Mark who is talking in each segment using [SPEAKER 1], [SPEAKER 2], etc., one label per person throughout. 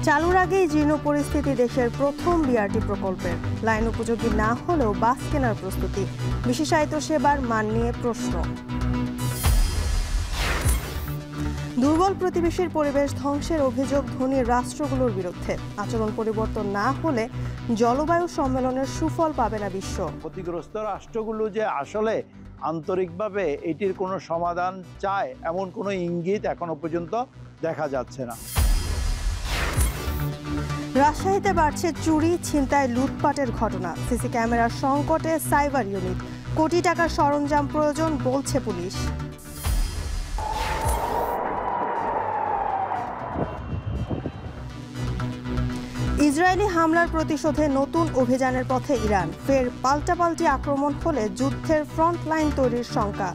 [SPEAKER 1] চালুর আগেই জীর্ণ পরিস্থিতি দেশের প্রথম বিআরটি প্রকল্পের। লাইন উপযোগী না হলেও বাস কেনার প্রস্তুতি, বিশেষায়িত সেবার মান নিয়ে প্রশ্ন। দুর্বল প্রতিবেশীর পরিবেশ ধ্বংসের অভিযোগ ধনী রাষ্ট্রগুলোর বিরুদ্ধে। আচরণ পরিবর্তন না হলে জলবায়ু সম্মেলনের সুফল পাবে না বিশ্ব।
[SPEAKER 2] ক্ষতিগ্রস্ত রাষ্ট্রগুলো যে আসলে আন্তরিকভাবে এটির কোনো সমাধান চায় এমন কোনো ইঙ্গিত এখনো পর্যন্ত দেখা যাচ্ছে না।
[SPEAKER 1] রাজশাহীতে বাড়ছে চুরি, ছিনতাই, লুটপাটের ঘটনা। সিসি ক্যামেরার সংকটে সাইবার ইউনিট। কোটি টাকার সরঞ্জাম প্রয়োজন বলছে পুলিশ। ইসরায়েলি হামলার প্রতিশোধে নতুন অভিযানের পথে ইরান। ফের পাল্টাপাল্টি আক্রমণ হলে যুদ্ধের ফ্রন্ট লাইন তৈরির শঙ্কা।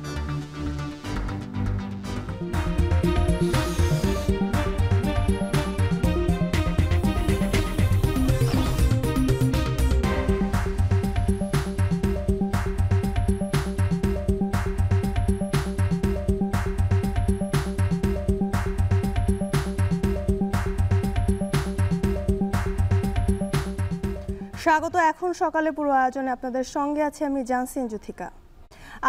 [SPEAKER 1] স্বাগত। এখন সকালে পুরো আয়োজনে আপনাদের সঙ্গে আছে আমি জানসিন জুথিকা।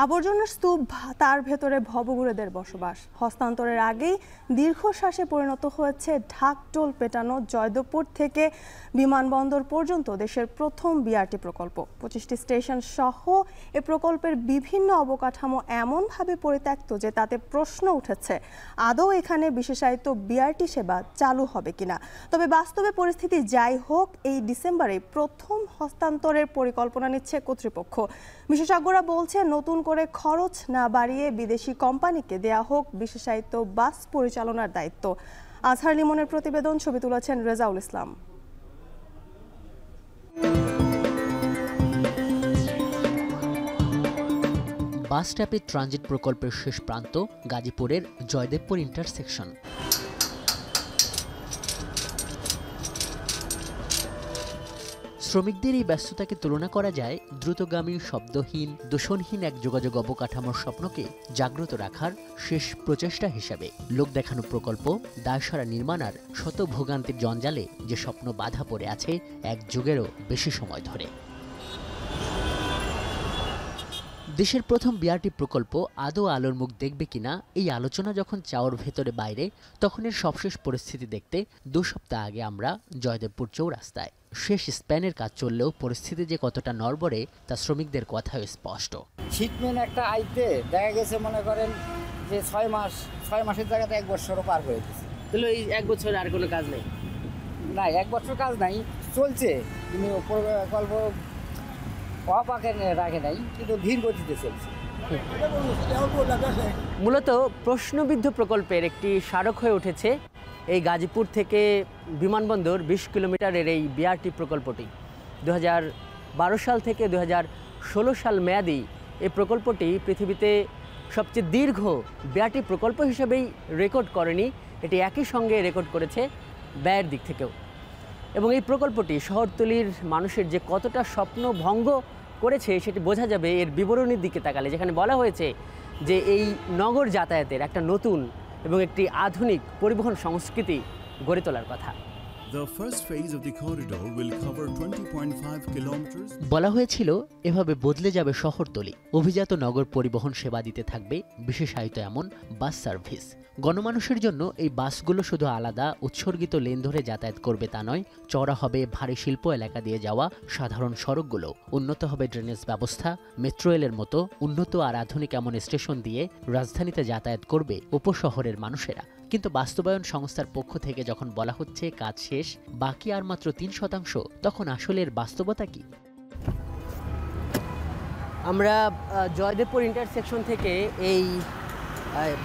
[SPEAKER 1] আবর্জনার স্তূপ, তার ভেতরে ভবঘুরেদের বসবাস। হস্তান্তরের আগেই দীর্ঘশ্বাসে পরিণত হয়েছে ঢাকঢোল পেটানো জয়দেবপুর থেকে বিমানবন্দর পর্যন্ত দেশের প্রথম বিআরটি প্রকল্প। 25টি স্টেশন সহ এ প্রকল্পের বিভিন্ন অবকাঠামো এমনভাবে পরিত্যক্ত যে তাতে প্রশ্ন উঠেছে আদৌ এখানে বিশেষায়িত বিআরটি সেবা চালু হবে কিনা। তবে বাস্তবে পরিস্থিতি যাই হোক, এই ডিসেম্বরে প্রথম হস্তান্তরের পরিকল্পনা নিচ্ছে কর্তৃপক্ষ। বিশেষজ্ঞরা বলছে নতুন করে খরচ না বাড়িয়ে বিদেশি কোম্পানিকে দেয়া হোক বিশেষায়িত বাস পরিচালনার দায়িত্ব। আজহার লিমনের প্রতিবেদন, ছবি তুলেছেন রেজাউল ইসলাম।
[SPEAKER 3] বাস র্যাপিড ট্রানজিট প্রকল্পের শেষ প্রান্ত গাজীপুরের জয়দেবপুর ইন্টারসেকশন। শ্রমিকদের এই ব্যস্ততাকে তুলনা করা যায় দ্রুতগামী, শব্দহীন, দূষণহীন এক যোগাযোগ অবকাঠামোর স্বপ্নকে জাগ্রত রাখার শেষ প্রচেষ্টা হিসাবে। লোক দেখানো প্রকল্প, দায়সারা নির্মাণ আর শত ভোগান্তির জঞ্জালে যে স্বপ্ন বাধা পড়ে আছে এক যুগেরও বেশি সময় ধরে। দেশের প্রথম বিআরটি প্রকল্প আদৌ আলোর মুখ দেখবে কিনা এই আলোচনা যখন চাওয়ার ভেতরে বাইরে, তখন এর সবশেষ পরিস্থিতি দেখতে 2 সপ্তাহ আগে আমরা জয়দেবপুর চৌরাস্তায়। শেষ স্প্যানের কাজ চললেও পরিস্থিতি যে কতটা নড়বড়ে তা শ্রমিকদের কথায় স্পষ্ট।
[SPEAKER 4] শিটমেন একটা আইতে দেখা গেছে মনে করেন যে 6 মাসের জায়গাতে 1 বছরও পার হয়ে গেছে।
[SPEAKER 3] তাহলে এই 1 বছর আর কোনো কাজ নেই?
[SPEAKER 4] না, 1 বছর কাজ নাই, চলছে, কিন্তু প্রকল্প অপাকে রাখে নাই, কিন্তু ধীর গতিতে চলছে।
[SPEAKER 5] মূলত প্রশ্নবিদ্ধ প্রকল্পের একটি স্মারক হয়ে উঠেছে এই গাজীপুর থেকে বিমানবন্দর 20 কিলোমিটারের এই বিআরটি প্রকল্পটি। 2012 সাল থেকে 2016 সাল মেয়াদি এই প্রকল্পটি পৃথিবীতে সবচেয়ে দীর্ঘ বিআরটি প্রকল্প হিসেবেই রেকর্ড করেনি, এটি একই সঙ্গে রেকর্ড করেছে ব্যয়ের দিক থেকেও। এবং এই প্রকল্পটি শহরতলির মানুষের যে কতটা স্বপ্ন ভঙ্গ করেছে সেটি বোঝা যাবে এর বিবরণীর দিকে তাকালে, যেখানে বলা হয়েছে যে এই নগর যাতায়াতের একটা নতুন এবং একটি আধুনিক পরিবহন সংস্কৃতি গড়ে তোলার কথা।
[SPEAKER 3] বলা হয়েছিল এভাবে বদলে যাবে শহরতলি, অভিজাত নগর পরিবহন সেবা দিতে থাকবে বিশেষায়িত এমন বাস সার্ভিস। গণমানুষের জন্য এই বাসগুলো শুধু আলাদা উৎসর্গিত লেন ধরে যাতায়াত করবে তা নয়, চওড়া হবে ভারী শিল্প এলাকা দিয়ে যাওয়া সাধারণ সড়কগুলো, উন্নত হবে ড্রেনেজ ব্যবস্থা, মেট্রো রেলের মতো উন্নত আর আধুনিক এমন স্টেশন দিয়ে রাজধানীতে যাতায়াত করবে উপশহরের মানুষেরা। কিন্তু বাস্তবায়ন সংস্থার পক্ষ থেকে যখন বলা হচ্ছে কাজ শেষ, বাকি আর মাত্র 3%, তখন আসলে এর বাস্তবতা কি?
[SPEAKER 5] আমরা জয়দেবপুর ইন্টারসেকশন থেকে এই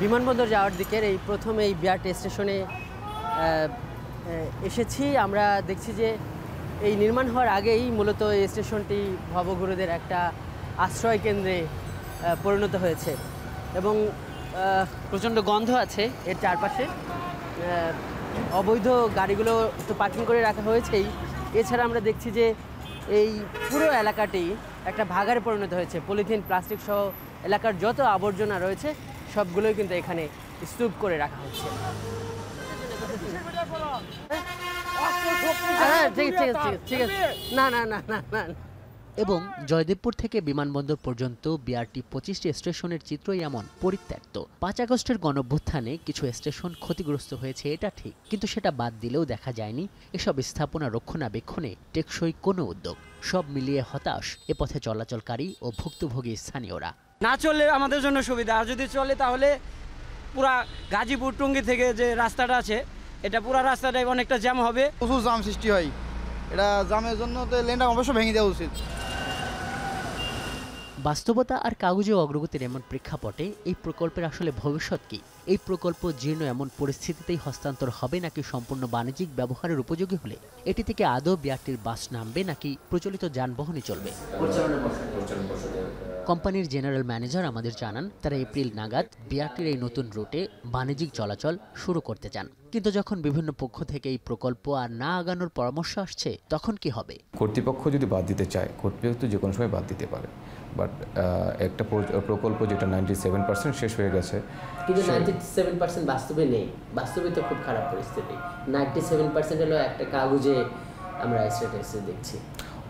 [SPEAKER 5] বিমানবন্দর যাওয়ার দিকের এই প্রথম এই বিআরটি স্টেশনে এসেছি। আমরা দেখছি যে এই নির্মাণ হওয়ার আগেই মূলত এই স্টেশনটি ভবঘুরেদের একটা আশ্রয় কেন্দ্রে পরিণত হয়েছে এবং প্রচণ্ড গন্ধ আছে এর চারপাশে। অবৈধ গাড়িগুলো তো পার্কিং করে রাখা হয়েছেই, এছাড়া আমরা দেখছি যে এই পুরো এলাকাটি একটা ভাগাড়ে পরিণত হয়েছে। পলিথিন, প্লাস্টিক সহ এলাকার যত আবর্জনা রয়েছে সবগুলোই কিন্তু এখানে স্তূপ করে রাখা হচ্ছে। ঠিক আছে ঠিক আছে না না না না না।
[SPEAKER 3] এবং জয়দেবপুর থেকে বিমানবন্দর পর্যন্ত বিআরটি 25টি স্টেশনের চিত্রই এমন পরিত্যক্ত। 5 আগস্টের গণঅভ্যুত্থানে কিছু স্টেশন ক্ষতিগ্রস্ত হয়েছে, এটা ঠিক, কিন্তু সেটা বাদ দিলেও দেখা যায়নি এসব স্থাপনা রক্ষণাবেক্ষণে টেকসই কোনো উদ্যোগ। সব মিলিয়ে হতাশ এ পথে চলাচলকারী ও ভুক্তভোগী স্থানীয়রা।
[SPEAKER 6] না চললে আমাদের জন্য সুবিধা, আর যদি চলে তাহলে পুরা গাজীপুর টঙ্গী থেকে যে রাস্তাটা আছে এটা পুরা রাস্তাটাই অনেকটা জ্যাম হবে,
[SPEAKER 7] প্রচুর জাম সৃষ্টি হয়। এটা জামের জন্য তো লেনটা অবশ্য ভেঙে দেওয়া উচিত।
[SPEAKER 3] বাস্তবতা আর কাগজে অগ্রগতির এমন প্রেক্ষাপটে এই প্রকল্পের আসলে ভবিষ্যৎ কি? এই প্রকল্প জীর্ণ এমন পরিস্থিতিতেই হস্তান্তর হবে নাকি সম্পূর্ণ বাণিজ্যিক ব্যবহারের উপযোগী হলে এটি থেকে আদৌ বিআরটির বাস নামবে নাকি প্রচলিত যানবাহনই চলবে? কোম্পানির জেনারেল ম্যানেজার আমাদের জানান তারা এপ্রিল নাগাদ বিআরটির এই নতুন রুটে বাণিজ্যিক চলাচল শুরু করতে চান, কিন্তু যখন বিভিন্ন পক্ষ থেকে এই প্রকল্প আর না আগানোর পরামর্শ আসছে তখন কি হবে?
[SPEAKER 8] কর্তৃপক্ষ যদি বাদ দিতে চায়, কর্তৃপক্ষ যে কোনো সময় বাদ দিতে পারে, বাট একটা প্রকল্প যেটা 97% শেষ হয়ে গেছে,
[SPEAKER 3] কিন্তু 97% বাস্তবে নেই। বাস্তবে তো খুব খারাপ পরিস্থিতি। 97% হলো একটা কাগজে আমরা স্ট্যাটাসে দেখছি।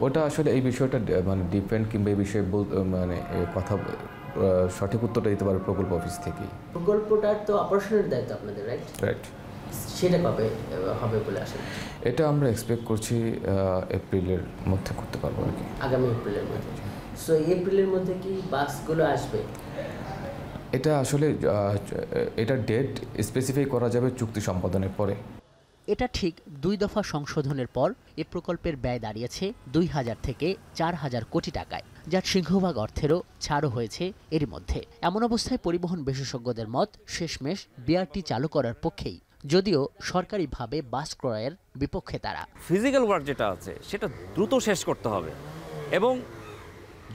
[SPEAKER 8] ওটা আসলে এই বিষয়টা মানে ডিপেন্ড, কিংবা এই বিষয়ে মানে কথা সঠিক উত্তরটা দিতে পারে প্রকল্প অফিস থেকেই।
[SPEAKER 3] প্রকল্পটার তো অপারেশনের দায়িত্ব আপনাদের, রাইট?
[SPEAKER 8] রাইট।
[SPEAKER 3] সেটা কবে হবে বলে আসেন?
[SPEAKER 8] এটা আমরা এক্সপেক্ট করছি এপ্রিলের মধ্যে করতে পারবো আর কি,
[SPEAKER 3] আগামী এপ্রিলের মধ্যে। সো এপ্রিলের মধ্যে কি বাসগুলো আসবে?
[SPEAKER 8] এটা আসলে এটা ডেট স্পেসিফাই করা যাবে চুক্তি সম্পাদনের পরে।
[SPEAKER 3] এটা ঠিক 2 দফা সংশোধনের পর এ প্রকল্পের ব্যয় দাঁড়িয়েছে 2000 থেকে 4000 কোটি টাকায়, যার সিংহভাগ অর্থেরও ছাড়ও হয়েছে এরই মধ্যে। এমন অবস্থায় পরিবহন বিশেষজ্ঞদের মত শেষমেশ বিআরটি চালু করার পক্ষেই, যদিও সরকারিভাবে বাস ক্রয়ের বিপক্ষে তারা।
[SPEAKER 9] ফিজিক্যাল ওয়ার্ক যেটা আছে সেটা দ্রুত শেষ করতে হবে, এবং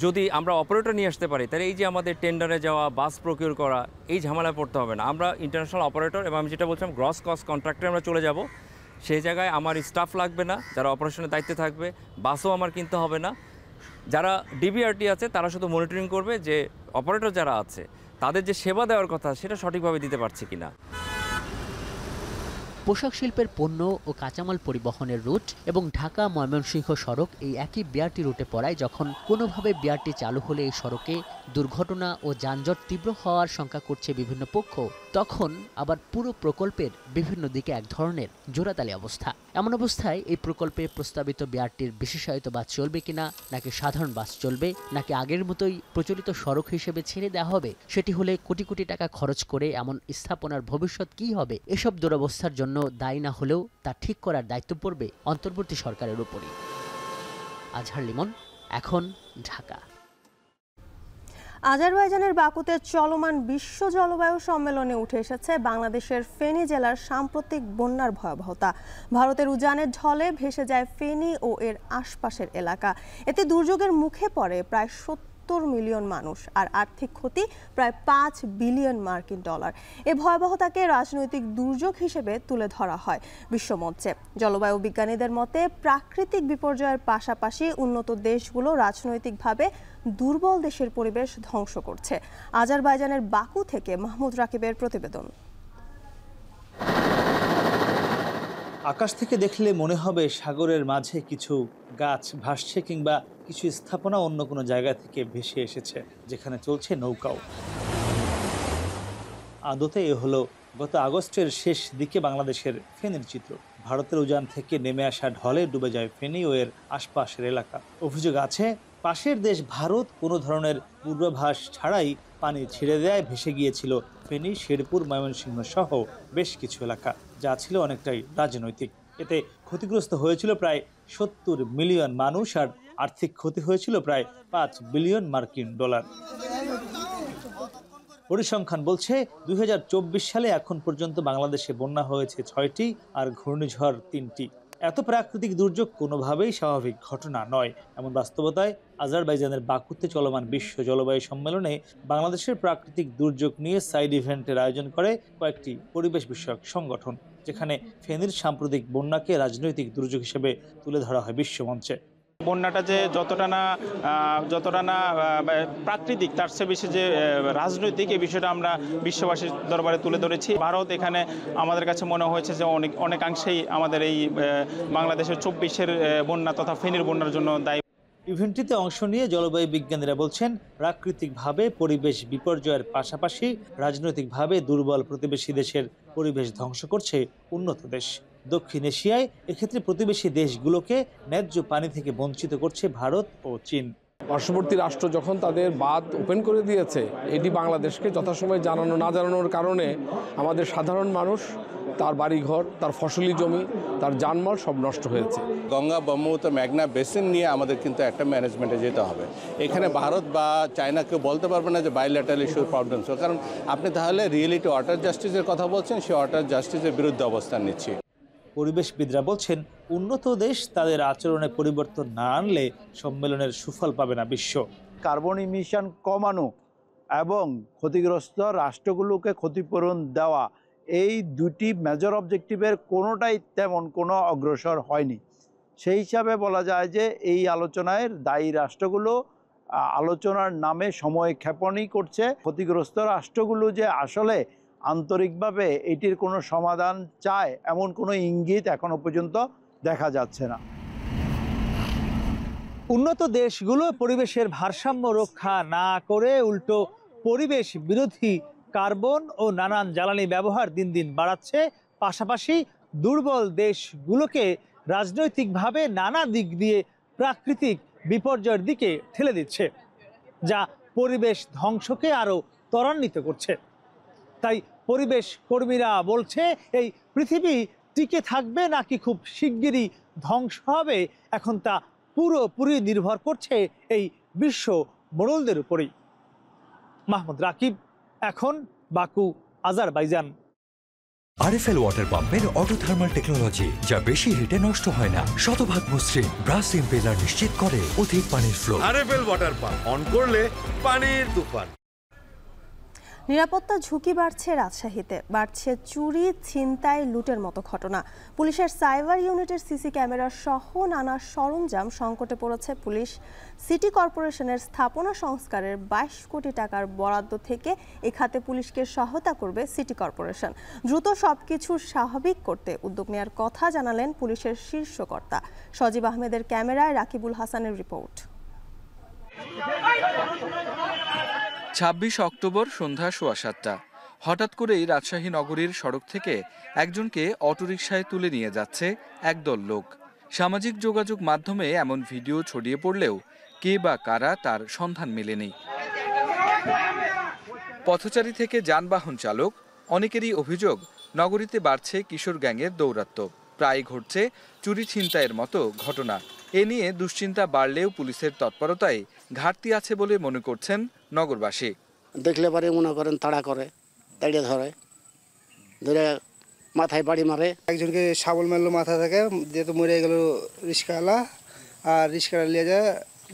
[SPEAKER 9] যদি আমরা অপারেটর নিয়ে আসতে পারি তাহলে এই যে আমাদের টেন্ডারে যাওয়া, বাস প্রকিউর করা, এই ঝামেলায় পড়তে হবে না। আমরা ইন্টারন্যাশনাল অপারেটর, এবং আমি যেটা বলছিলাম গ্রস কস্ট কন্ট্রাক্টে আমরা চলে যাব, সেই জায়গায় আমার স্টাফ লাগবে না যারা অপারেশনের দায়িত্বে থাকবে, বাসও আমার কিনতে হবে না। যারা ডিবিআরটি আছে তারা শুধু মনিটরিং করবে যে অপারেটর যারা আছে তাদের যে সেবা দেওয়ার কথা সেটা সঠিকভাবে দিতে পারছে কিনা।
[SPEAKER 3] পোশাক শিল্পের পণ্য ও কাঁচামাল পরিবহনের রুট এবং ঢাকা ময়মনসিংহ সড়ক এই একই বিআরটি রুটে পড়ায় যখন কোনোভাবে বিআরটি চালু হলে এই সড়কে দুর্ঘটনা ও যানজট তীব্র হওয়ার শঙ্কা করছে বিভিন্ন পক্ষ, তখন আবার পুরো প্রকল্পের বিভিন্ন দিকে এক ধরনের জোড়াতালি অবস্থা। এমন অবস্থায় এই প্রকল্পে প্রস্তাবিত বিআরটির বিশেষায়িত বাস চলবে কিনা, নাকি সাধারণ বাস চলবে, নাকি আগের মতোই প্রচলিত সড়ক হিসেবে ছেড়ে দেওয়া হবে, সেটি হলে কোটি কোটি টাকা খরচ করে এমন স্থাপনার ভবিষ্যৎ কী হবে, এসব দুরবস্থার জন্য দায়ী না হলেও তা ঠিক করার দায়িত্ব পড়বে অন্তর্বর্তী সরকারের উপরই। আজহার লিমন, এখন, ঢাকা।
[SPEAKER 1] আজারবাইজানের বাকুতে চলমান বিশ্ব জলবায়ু সম্মেলনে উঠে এসেছে বাংলাদেশের ফেনী জেলার সাম্প্রতিক বন্যার ভয়াবহতা। ভারতের উজানের ঢলে ভেসে যায় ফেনী ও এর আশপাশের এলাকা। এতে দুর্যোগের মুখে পড়ে প্রায় 70 মিলিয়ন মানুষ, আর আর্থিক ক্ষতি প্রায় 5 বিলিয়ন মার্কিন ডলার। এ ভয়াবহতাকে রাজনৈতিক দুর্যোগ হিসেবে তুলে ধরা হয় বিশ্বমঞ্চে। জলবায়ু বিজ্ঞানীদের মতে প্রাকৃতিক বিপর্যয়ের পাশাপাশি উন্নত দেশগুলো রাজনৈতিকভাবে দুর্বল দেশের পরিবেশ ধ্বংস করছে। আজারবাইজানের বাকু থেকে মাহমুদ রাকিবের প্রতিবেদন।
[SPEAKER 10] আকাশ থেকে দেখলে মনে হবে সাগরের মাঝে কিছু গাছ ভাসছে, কিংবা কিছু স্থাপনা অন্য কোনো জায়গা থেকে ভেসে এসেছে, যেখানে চলছে নৌকাও। আদতে এ হলো গত আগস্টের শেষ দিকে বাংলাদেশের ফেনীর চিত্র। ভারতের উজান থেকে নেমে আসা ঢলে ডুবে যায় ফেনী ও এর আশপাশের এলাকা। অভিযোগ আছে পাশের দেশ ভারত কোনো ধরনের পূর্বাভাস ছাড়াই পানি ছেড়ে দেয় ভেসে গিয়েছিল ফেনী, শেরপুর, ময়মনসিংহ সহ বেশ কিছু এলাকা, যা ছিল অনেকটাই রাজনৈতিক। এতে ক্ষতিগ্রস্ত হয়েছিল প্রায় 70 মিলিয়ন মানুষ, আর আর্থিক ক্ষতি হয়েছিল প্রায় 5 বিলিয়ন মার্কিন ডলার। পরিসংখ্যান বলছে 2024 সালে এখন পর্যন্ত বাংলাদেশে বন্যা হয়েছে 6টি আর ঘূর্ণিঝড় 3টি। এত প্রাকৃতিক দুর্যোগ কোনোভাবেই স্বাভাবিক ঘটনা নয়। এমন বাস্তবতায় আজারবাইজানের বাকুতে চলমান বিশ্ব জলবায়ু সম্মেলনে বাংলাদেশের প্রাকৃতিক দুর্যোগ নিয়ে সাইড ইভেন্টের আয়োজন করে কয়েকটি পরিবেশ বিষয়ক সংগঠন, যেখানে ফেনীর সাম্প্রতিক বন্যাকে রাজনৈতিক দুর্যোগ হিসেবে তুলে ধরা হয় বিশ্বমঞ্চে।
[SPEAKER 11] বন্যাটা যে যতটা না প্রাকৃতিক, তার চেয়ে বেশি যে রাজনৈতিক, এই বিষয়টা আমরা বিশ্ববাসীর দরবারে তুলে ধরেছি। ভারত এখানে আমাদের কাছে মনে হয়েছে যে অনেকাংশেই আমাদের এই বাংলাদেশের 24-এর বন্যা তথা ফেনীর বন্যার জন্য দায়ী।
[SPEAKER 10] ইভেন্টটিতে অংশ নিয়ে জলবায়ু বিজ্ঞানীরা বলছেন, প্রাকৃতিকভাবে পরিবেশ বিপর্যয়ের পাশাপাশি রাজনৈতিকভাবে দুর্বল প্রতিবেশী দেশের পরিবেশ ধ্বংস করছে উন্নত দেশ। দক্ষিণ এশিয়ায় এক্ষেত্রে প্রতিবেশী দেশগুলোকে ন্যায্য পানি থেকে বঞ্চিত করছে ভারত ও চীন।
[SPEAKER 12] পার্শ্ববর্তী রাষ্ট্র যখন তাদের বাঁধ ওপেন করে দিয়েছে, এটি বাংলাদেশকে যথাসময়ে না জানানোর কারণে আমাদের সাধারণ মানুষ, তার বাড়িঘর, তার ফসলি জমি, তার জানমাল সব নষ্ট হয়েছে।
[SPEAKER 13] গঙ্গা, ব্রহ্মপুত্র, মেঘনা বেসিন নিয়ে আমাদের কিন্তু একটা ম্যানেজমেন্টে যেতে হবে। এখানে ভারত বা চায়না কেউ বলতে পারবে না যে বাইলেটারাল ইস্যু প্রবলেমস, কারণ আপনি তাহলে রিয়েলিটি ওয়াটার জাস্টিসের কথা বলছেন, সেই ওয়াটার জাস্টিসের বিরুদ্ধে অবস্থান নিচ্ছি।
[SPEAKER 10] পরিবেশবিদরা বলছেন, উন্নত দেশ তাদের আচরণে পরিবর্তন না আনলে সম্মেলনের সুফল পাবে না বিশ্ব।
[SPEAKER 2] কার্বন ইমিশন কমানো এবং ক্ষতিগ্রস্ত রাষ্ট্রগুলোকে ক্ষতিপূরণ দেওয়া, এই দুটি মেজর অবজেক্টিভের কোনোটাই তেমন কোনো অগ্রসর হয়নি। সেই হিসাবে বলা যায় যে এই আলোচনায় দায়ী রাষ্ট্রগুলো আলোচনার নামে সময় ক্ষেপণই করছে। ক্ষতিগ্রস্ত রাষ্ট্রগুলো যে আসলে আন্তরিকভাবে এটির কোনো সমাধান চায় এমন কোনো ইঙ্গিত এখনো পর্যন্ত দেখা যাচ্ছে না।
[SPEAKER 10] উন্নত দেশগুলো পরিবেশের ভারসাম্য রক্ষা না করে উল্টো পরিবেশ বিরোধী কার্বন ও নানান জ্বালানি ব্যবহার দিন দিন বাড়াচ্ছে, পাশাপাশি দুর্বল দেশগুলোকে রাজনৈতিকভাবে নানা দিক দিয়ে প্রাকৃতিক বিপর্যয়ের দিকে ঠেলে দিচ্ছে, যা পরিবেশ ধ্বংসকে আরও ত্বরান্বিত করছে। তাই পরিবেশ কর্মীরা বলছে, এই পৃথিবী টিকে থাকবে নাকি খুব শিগগিরই ধ্বংস হবে, এখন তা পুরোপুরি নির্ভর করছে এই বিশ্ব মোড়লদের উপরেই। মাহমুদ রাকিব, এখন বাকু, আজারবাইজান।
[SPEAKER 14] আরএফএল ওয়াটার পাম্পের অটো থার্মাল টেকনোলজি, যা বেশি হিটে নষ্ট হয় না, শতভাগ মসৃণ ব্রাশ ইম্পেলার নিশ্চিত করে অধিক পানির flow.
[SPEAKER 15] RFL water pump on করলে পানির তুফান।
[SPEAKER 1] নিরাপত্তা ঝুঁকি বাড়ছে রাজশাহীতে, বাড়ছে চুরি, ছিনতাই, লুটের মতো ঘটনা। পুলিশের সাইবার ইউনিটের সিসি ক্যামেরা সহ নানা সরঞ্জাম সংকটে পড়েছে পুলিশ। সিটি কর্পোরেশনের স্থাপনা সংস্কারের 22 কোটি টাকার বরাদ্দ থেকে এ খাতে পুলিশকে সহায়তা করবে সিটি কর্পোরেশন। দ্রুত সবকিছু স্বাভাবিক করতে উদ্যোগ নেওয়ার কথা জানালেন পুলিশের শীর্ষ কর্তা। সজীব আহমেদের ক্যামেরায় রাকিবুল হাসানের রিপোর্ট।
[SPEAKER 16] 26 অক্টোবর সন্ধ্যা 7:15 হঠাৎ করেই রাজশাহী নগরীর সড়ক থেকে একজনকে অটোরিকশায় তুলে নিয়ে যাচ্ছে একদল লোক। সামাজিক যোগাযোগ মাধ্যমে এমন ভিডিও ছড়িয়ে পড়লেও কে বা কারা তার সন্ধান মেলেনি। পথচারী থেকে যানবাহন চালক অনেকেরই অভিযোগ, নগরীতে বাড়ছে কিশোর গ্যাংয়ের দৌরাত্ম্য, প্রায় ঘটছে চুরি ছিনতাইয়ের মতো ঘটনা। এ নিয়ে দুশ্চিন্তা বাড়লেও পুলিশের তৎপরতায় ঘাটতি আছে বলে মনে করছেন নগরবাসী।
[SPEAKER 17] দেখলে পারে মনে করেন তাড়া করে, তাড়িয়ে ধরে মাথায় বাড়ি মারে।
[SPEAKER 18] একজনকে শাবল মারলো মাথা থেকে, যেহেতু মরে গেল রিস্কাওয়ালা, আর রিস্কাওয়ালা নিয়ে যায়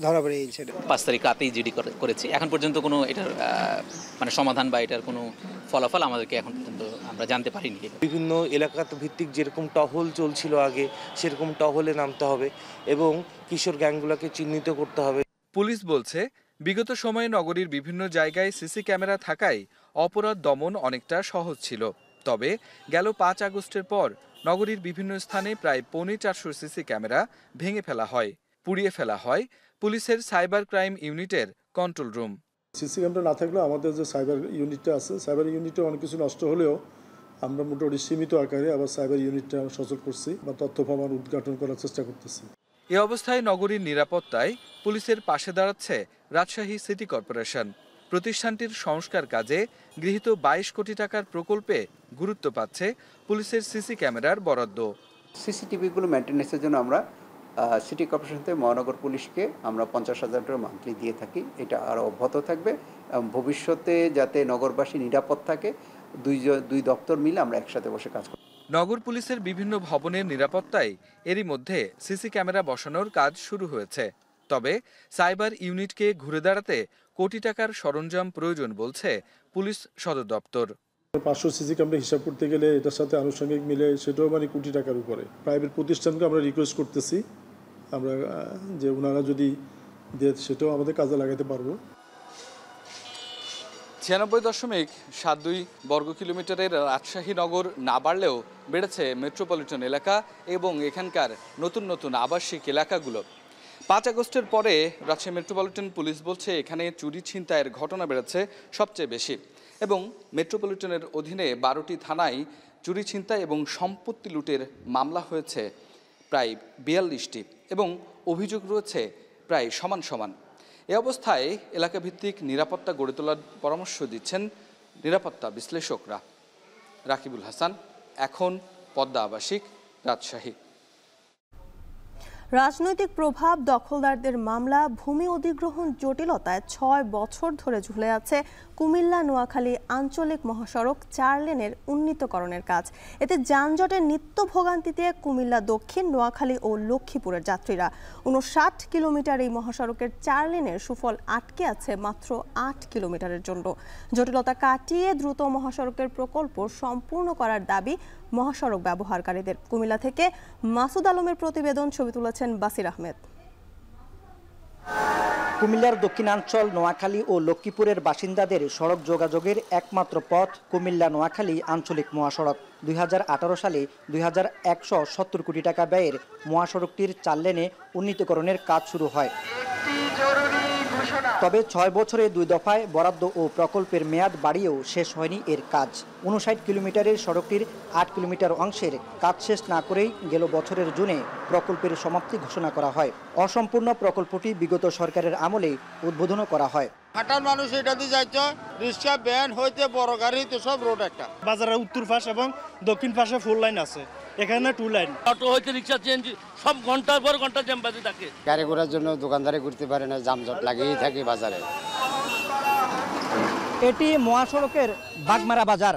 [SPEAKER 18] ধরা পড়ে গেছে।
[SPEAKER 19] 5 তারিখ রাতেই জিডি করেছি। এখন পর্যন্ত কোনো এটার মানে সমাধান বা এটার কোনো ফলাফল আমাদেরকে এখন পর্যন্ত আমরা জানতে পারিনি।
[SPEAKER 20] বিভিন্ন এলাকা ভিত্তিক যেরকম টহল চলছিল আগে, সেরকম টহলে নামতে হবে এবং কিশোর গ্যাংগুলোকে চিহ্নিত করতে হবে।
[SPEAKER 16] পুলিশ বলছে, বিগত সময়ে নগরীর বিভিন্ন জায়গায় সিসি ক্যামেরা থাকায় অপরাধ দমন অনেকটা সহজ ছিল। তবে গেল 5 আগস্টের পর নগরীর বিভিন্ন স্থানে প্রায় 450 সিসি ক্যামেরা ভেঙে ফেলা হয়, পুড়িয়ে ফেলা হয় পুলিশের সাইবার ক্রাইম ইউনিটের কন্ট্রোল রুম।
[SPEAKER 21] সিসি ক্যামেরা না থাকলে আমাদের যে সাইবার ইউনিটটা আছে, সাইবার ইউনিটে অনেক কিছু নষ্ট হলেও আমরা মোটামুটি সীমিত আকারে আবার সাইবার ইউনিটটা সচল করছি বা তথ্য প্রমাণ উদ্ঘাটন করার চেষ্টা করতেছি।
[SPEAKER 16] এ অবস্থায় নগরীর নিরাপত্তায় পুলিশের পাশে দাঁড়াচ্ছে রাজশাহী সিটি কর্পোরেশন। প্রতিষ্ঠানটির সংস্কার কাজে গৃহীত 22 কোটি টাকার প্রকল্পে গুরুত্ব পাচ্ছে পুলিশের সিসি ক্যামেরার বরাদ্দ।
[SPEAKER 22] সিসিটিভিগুলো মেনটেন্যান্সের জন্য আমরা সিটি কর্পোরেশন থেকে মহানগর পুলিশকে আমরা 50,000 টাকা মান্থলি দিয়ে থাকি। এটা আরও অব্যাহত থাকবে। ভবিষ্যতে যাতে নগরবাসী নিরাপদ থাকে, দুই দপ্তর মিলে আমরা একসাথে বসে কাজ করি।
[SPEAKER 16] নগর পুলিশের বিভিন্ন ভবনের নিরাপত্তায় এরই মধ্যে সিসি ক্যামেরা বসানোর কাজ শুরু হয়েছে। তবে সাইবার ইউনিটকে ঘুরে দাঁড়াতে কোটি টাকার সরঞ্জাম প্রয়োজন বলছে পুলিশ সদর দপ্তর।
[SPEAKER 21] 500 সিসি ক্যামেরা হিসাব করতে গেলে এটার সাথে আনুষঙ্গিক মিলে সেটাও মানে কোটি টাকার উপরে। প্রাইভেট প্রতিষ্ঠানকে আমরা রিকোয়েস্ট করতেছি আমরা যে ওনারা যদি দেন সেটাও আমাদের কাজে লাগাতে পারবো।
[SPEAKER 16] 96.72 বর্গ কিলোমিটারের রাজশাহী নগর না বাড়লেও বেড়েছে মেট্রোপলিটন এলাকা এবং এখানকার নতুন নতুন আবাসিক এলাকাগুলো। 5 আগস্টের পরে রাজশাহী মেট্রোপলিটন পুলিশ বলছে এখানে চুরি ছিনতাইয়ের ঘটনা বেড়েছে সবচেয়ে বেশি এবং মেট্রোপলিটনের অধীনে 12টি থানায় চুরি ছিনতাই এবং সম্পত্তি লুটের মামলা হয়েছে প্রায় 42টি এবং অভিযোগ রয়েছে প্রায় সমান সমান। এ অবস্থায় এলাকাভিত্তিক নিরাপত্তা গড়ে তোলার পরামর্শ দিচ্ছেন নিরাপত্তা বিশ্লেষকরা। রাকিবুল হাসান, এখন পদ্মা আবাসিক, রাজশাহী।
[SPEAKER 1] রাজনৈতিক প্রভাব, দখলদারদের মামলা, ভূমি অধিগ্রহণ জটিলতায় 6 বছর ধরে ঝুলে আছে কুমিল্লা নোয়াখালী আঞ্চলিক মহাসড়ক 4 লেনের উন্নীতকরণের কাজ। এতে যানজটের নিত্য ভোগান্তিতে কুমিল্লা দক্ষিণ, নোয়াখালী ও লক্ষ্মীপুরের যাত্রীরা। 59 কিলোমিটার এই মহাসড়কের 4 লেনের সুফল আটকে আছে মাত্র 8 কিলোমিটারের জন্য। জটিলতা কাটিয়ে দ্রুত মহাসড়কের প্রকল্প সম্পূর্ণ করার দাবি মহাসড়ক ব্যবহারকারীদের। কুমিল্লা থেকে মাসুদ আলমের প্রতিবেদন, ছবি তুলেছেন বাসির আহমেদ।
[SPEAKER 4] কুমিল্লার দক্ষিণাঞ্চল, নোয়াখালী ও লক্ষ্মীপুরের বাসিন্দাদের সড়ক যোগাযোগের একমাত্র পথ কুমিল্লা নোয়াখালী আঞ্চলিক মহাসড়ক। 2018 সালে 2170 কোটি টাকা ব্যয়ের মহাসড়কটির 4 লেনে উন্নীতকরণের কাজ শুরু হয়। তবে 6 বছরে 2 দফায় বরাদ্দ ও প্রকল্পের মেয়াদ বাড়িয়েও শেষ হয়নি এর কাজ। 59 কিলোমিটারের সড়কটির 8 কিলোমিটার অংশের কাজ শেষ না করেই গেল বছরের জুনে প্রকল্পের সমাপ্তি ঘোষণা করা হয়। অসম্পূর্ণ প্রকল্পটি বিগত সরকারের আমলে উদ্বোধন করা হয়।
[SPEAKER 7] হাঁটার মানুষ এটা দিয়ে যাইতো, রিক্সা, ভ্যান হইতে বড় গাড়ি তো সব রোড একটা।
[SPEAKER 5] বাজারের উত্তর পাশ এবং দক্ষিণ পাশে 4 লাইন আছে, এখানে 2 লাইন।
[SPEAKER 23] অটো হইতে রিক্সা চেঞ্জ সব ঘন্টার পর ঘন্টা জ্যাম বাজে থাকে।
[SPEAKER 17] গাড়ি ঘোড়ার জন্য দোকানদারি করতে পারে না, যানজট লাগেই থাকে বাজারে।
[SPEAKER 4] এটি মহাসড়কের বাগমারা বাজার।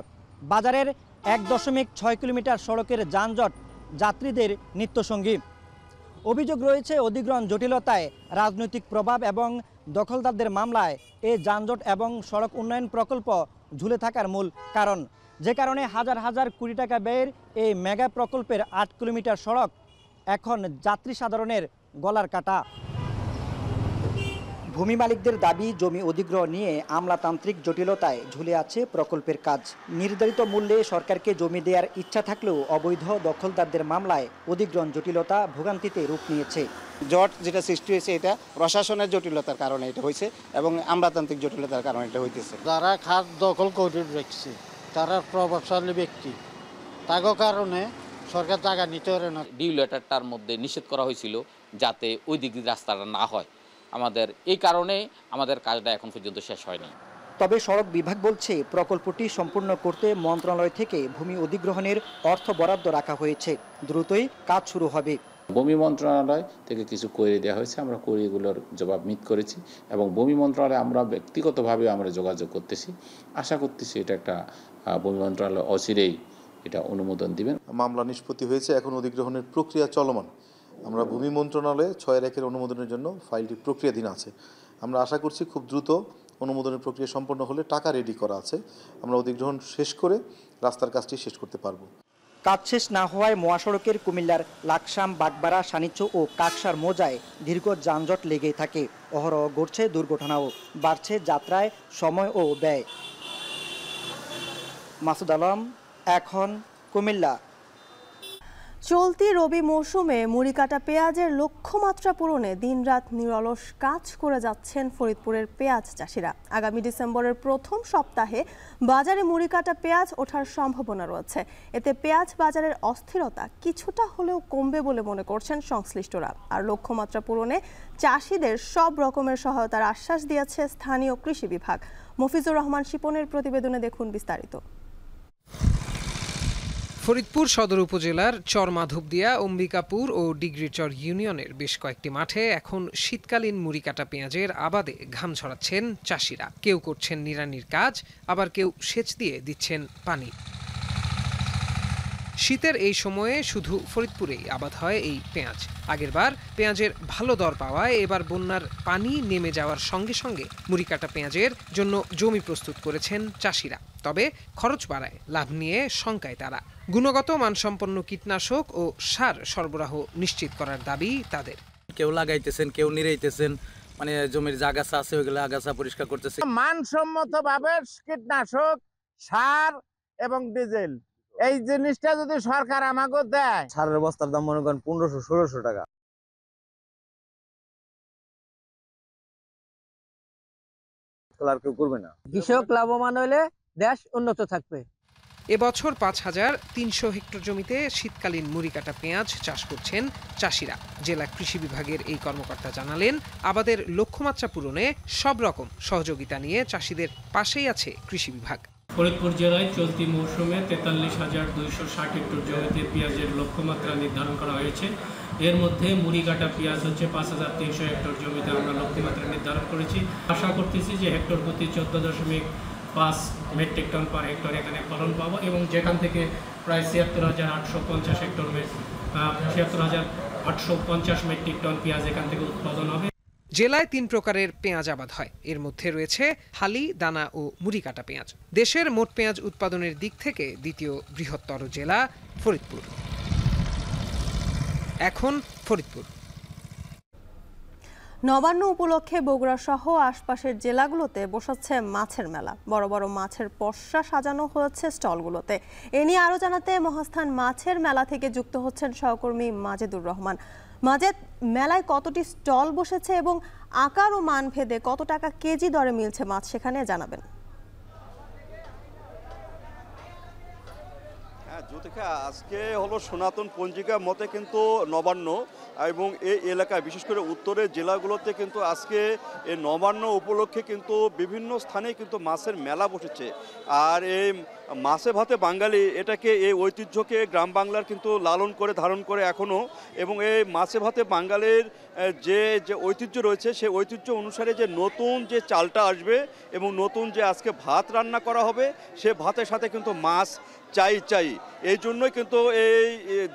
[SPEAKER 4] বাজারের 1.6 কিলোমিটার সড়কের যানজট যাত্রীদের নিত্যসঙ্গী। অভিযোগ রয়েছে অধিগ্রহণ জটিলতায়, রাজনৈতিক প্রভাব এবং দখলদারদের মামলায় এই যানজট এবং সড়ক উন্নয়ন প্রকল্প ঝুলে থাকার মূল কারণ। যে কারণে হাজার হাজার কোটি টাকা ব্যয়ের এই মেগা প্রকল্পের 8 কিলোমিটার সড়ক এখন যাত্রী সাধারণের গলার কাটা। ভূমি মালিকদের দাবি, জমি অধিগ্রহণ নিয়ে আমলাতান্ত্রিক জটিলতায় ঝুলে আছে প্রকল্পের কাজ। নির্ধারিত মূল্যে সরকারকে জমি দেওয়ার ইচ্ছা থাকলেও অবৈধ দখলদারদের মামলায় অধিগ্রহণ জটিলতা ভোগান্তিতে রূপ নিয়েছে।
[SPEAKER 17] জট যেটা সৃষ্টি হয়েছে এটা প্রশাসনের জটিলতার কারণে এটা হয়েছে এবং আমলাতান্ত্রিক জটিলতার কারণে এটা হইতেছে।
[SPEAKER 24] যারা খাত দখল করে রেখেছে তারা প্রভাবশালী ব্যক্তি, তাগো কারণে সরকার জায়গা নিতে পারে না।
[SPEAKER 19] ডিউলেটারটার মধ্যে নিষেধ করা হয়েছিল যাতে ওই দিক দিয়ে রাস্তাটা না হয়। আমাদের এই কারণে আমাদের কাজটা এখন পর্যন্ত শেষ হয়নি।
[SPEAKER 4] তবে সড়ক বিভাগ বলছে প্রকল্পটি সম্পূর্ণ করতে মন্ত্রণালয় থেকে ভূমি অধিগ্রহণের অর্থ বরাদ্দ রাখা হয়েছে, দ্রুতই কাজ শুরু হবে।
[SPEAKER 25] ভূমি মন্ত্রণালয় থেকে কিছু কোয়েরি দেওয়া হয়েছে, আমরা কোয়েরিগুলোর জবাব মিট করেছি এবং ভূমি মন্ত্রণালয়ে আমরা ব্যক্তিগতভাবে আমরা যোগাযোগ করতেছি। আশা করতেছি এটা একটা ভূমি মন্ত্রণালয় অচিরেই এটা অনুমোদন দিবেন।
[SPEAKER 26] মামলা নিষ্পত্তি হয়েছে, এখন অধিগ্রহণের প্রক্রিয়া চলমান। আমরা ভূমি মন্ত্রণালয়ে 6-1 অনুমোদনের জন্য ফাইলটি প্রক্রিয়াধীন আছে। আমরা আশা করছি খুব দ্রুত অনুমোদনের প্রক্রিয়া সম্পন্ন হলে টাকা রেডি করা আছে, আমরা অধিগ্রহণ শেষ করে রাস্তার কাজটি শেষ করতে পারবো।
[SPEAKER 4] কাজ শেষ না হওয়ায় মহাসড়কের কুমিল্লার লাকসাম, বাগবাড়া, সানিচ্চ ও কাকসার মোজায় দীর্ঘ যানজট লেগেই থাকে। অহরহ ঘটছে দুর্ঘটনাও, বাড়ছে যাত্রায় সময় ও ব্যয়। মাসুদ আলম, এখন, কুমিল্লা।
[SPEAKER 1] চলতি রবি মৌসুমে মুড়িকাটা পেঁয়াজের লক্ষ্যমাত্রা পূরণে দিনরাত নিরলস কাজ করে যাচ্ছেন ফরিদপুরের পেঁয়াজ চাষিরা। আগামী ডিসেম্বরের প্রথম সপ্তাহে বাজারে মুড়িকাটা পেঁয়াজ ওঠার সম্ভাবনা রয়েছে। এতে পেঁয়াজ বাজারের অস্থিরতা কিছুটা হলেও কমবে বলে মনে করছেন সংশ্লিষ্টরা। আর লক্ষ্যমাত্রা পূরণে চাষিদের সব রকমের সহায়তার আশ্বাস দিয়েছে স্থানীয় কৃষি বিভাগ। মফিজুর রহমান শিপনের প্রতিবেদনে দেখুন বিস্তারিত।
[SPEAKER 27] ফরিদপুর সদর উপজেলার চরমাধবদিয়া, অম্বিকাপুর ও ডিগ্রিচর ইউনিয়নের বেশ কয়েকটি মাঠে এখন শীতকালীন মুড়িকাটা পেঁয়াজের আবাদে ঘাম ছড়াচ্ছেন চাষিরা। কেউ করছেন নিড়ানির কাজ, আবার কেউ সেচ দিয়ে দিচ্ছেন পানি। শীতের এই সময়ে শুধু ফরিদপুরেই আবাদ হয় এই পেঁয়াজ। আগেরবার পেঁয়াজের ভালো দর পাওয়ায় এবার বন্যার পানি নেমে যাওয়ার সঙ্গে সঙ্গে মুড়িকাটা পেঁয়াজের জন্য জমি প্রস্তুত করেছেন চাষিরা। তবে খরচ বাড়ায় লাভ নিয়ে শঙ্কায় তারা। গুণগত মানসম্পন্ন কীটনাশক ও সার সরবরাহ নিশ্চিত করার দাবি তাদের।
[SPEAKER 3] কেউ লাগাইতেছেন, কেউ নিরাইতেছেন, মানে জমির যে আগাছা আছে ওইগুলো আগাছা পরিষ্কার করতেছে।
[SPEAKER 6] মানসম্মত ভাবে কীটনাশক, সার এবং ডিজেল এই জিনিসটা যদি সরকার আমাকে দেয়,
[SPEAKER 8] সারের বস্তার দাম মনে করেন 1500-1600 টাকা। আর কেউ করবে না।
[SPEAKER 9] কৃষক লাভবান হলে দেশ উন্নত থাকবে।
[SPEAKER 27] এবছর 5300 হেক্টর জমিতে শীতকালীন মুড়িকাটা পেঁয়াজ চাষ করছেন চাষিরা। জেলা কৃষি বিভাগের এই কর্মকর্তা জানালেন, আবাদের লক্ষ্যমাত্রা পূরণে সব রকম সহযোগিতা নিয়ে চাষিদের পাশেই আছে কৃষি বিভাগ।
[SPEAKER 11] ফরিদপুর জেলায় চলতি মৌসুমে 43,260 হেক্টর জমিতে পেঁয়াজের লক্ষ্যমাত্রা নির্ধারণ করা হয়েছে। এর মধ্যে মুড়িকাটা পেঁয়াজ হচ্ছে 5300 হেক্টর জমিতে আমরা লক্ষ্যমাত্রা নির্ধারণ করেছি। আশা করতেছি যে হেক্টর প্রতি 14.5 মেট্রিক টন পার হেক্টর এখানে ফলন পাবো এবং যেখান থেকে প্রায় 76,850 হেক্টর 76,850 মেট্রিক টন পেঁয়াজ এখান থেকে উৎপাদন হবে।
[SPEAKER 27] জেলায় 3 প্রকারের পেঁয়াজ আবাদ হয়। এর মধ্যে রয়েছে হালি, দানা ও মুড়িকাটা পেঁয়াজ। দেশের মোট পেঁয়াজ উৎপাদনের দিক থেকে দ্বিতীয় বৃহত্তর জেলা ফরিদপুর। এখন ফরিদপুর।
[SPEAKER 1] নবান্ন উপলক্ষে বগুড়া সহ আশপাশের জেলাগুলোতে বসাচ্ছে মাছের মেলা। বড় বড় মাছের পসরা সাজানো হয়েছে স্টলগুলোতে। এ নিয়ে আরো জানাতে মহাস্থান মাছের মেলা থেকে যুক্ত হচ্ছেন সহকর্মী মাজেদুর রহমান। মাজেদ, মেলায় কতটি স্টল বসেছে এবং আকার ও মান ভেদে কত টাকা কেজি দরে মিলছে মাছ সেখানে জানাবেন।
[SPEAKER 12] জ্যোতিকা, আজকে হলো সনাতন পঞ্জিকা মতে কিন্তু নবান্ন এবং এই এলাকায় বিশেষ করে উত্তরের জেলাগুলোতে কিন্তু আজকে এই নবান্ন উপলক্ষে কিন্তু বিভিন্ন স্থানে কিন্তু মাছের মেলা বসেছে। আর এই মাছে ভাতে বাঙালি এটাকে, এই ঐতিহ্যকে গ্রাম বাংলার কিন্তু লালন করে ধারণ করে এখনও। এবং এই মাছে ভাতে বাঙালির যে ঐতিহ্য রয়েছে সেই ঐতিহ্য অনুসারে যে নতুন যে চালটা আসবে এবং নতুন যে আজকে ভাত রান্না করা হবে সে ভাতের সাথে কিন্তু মাছ চাই। এই জন্যই কিন্তু এই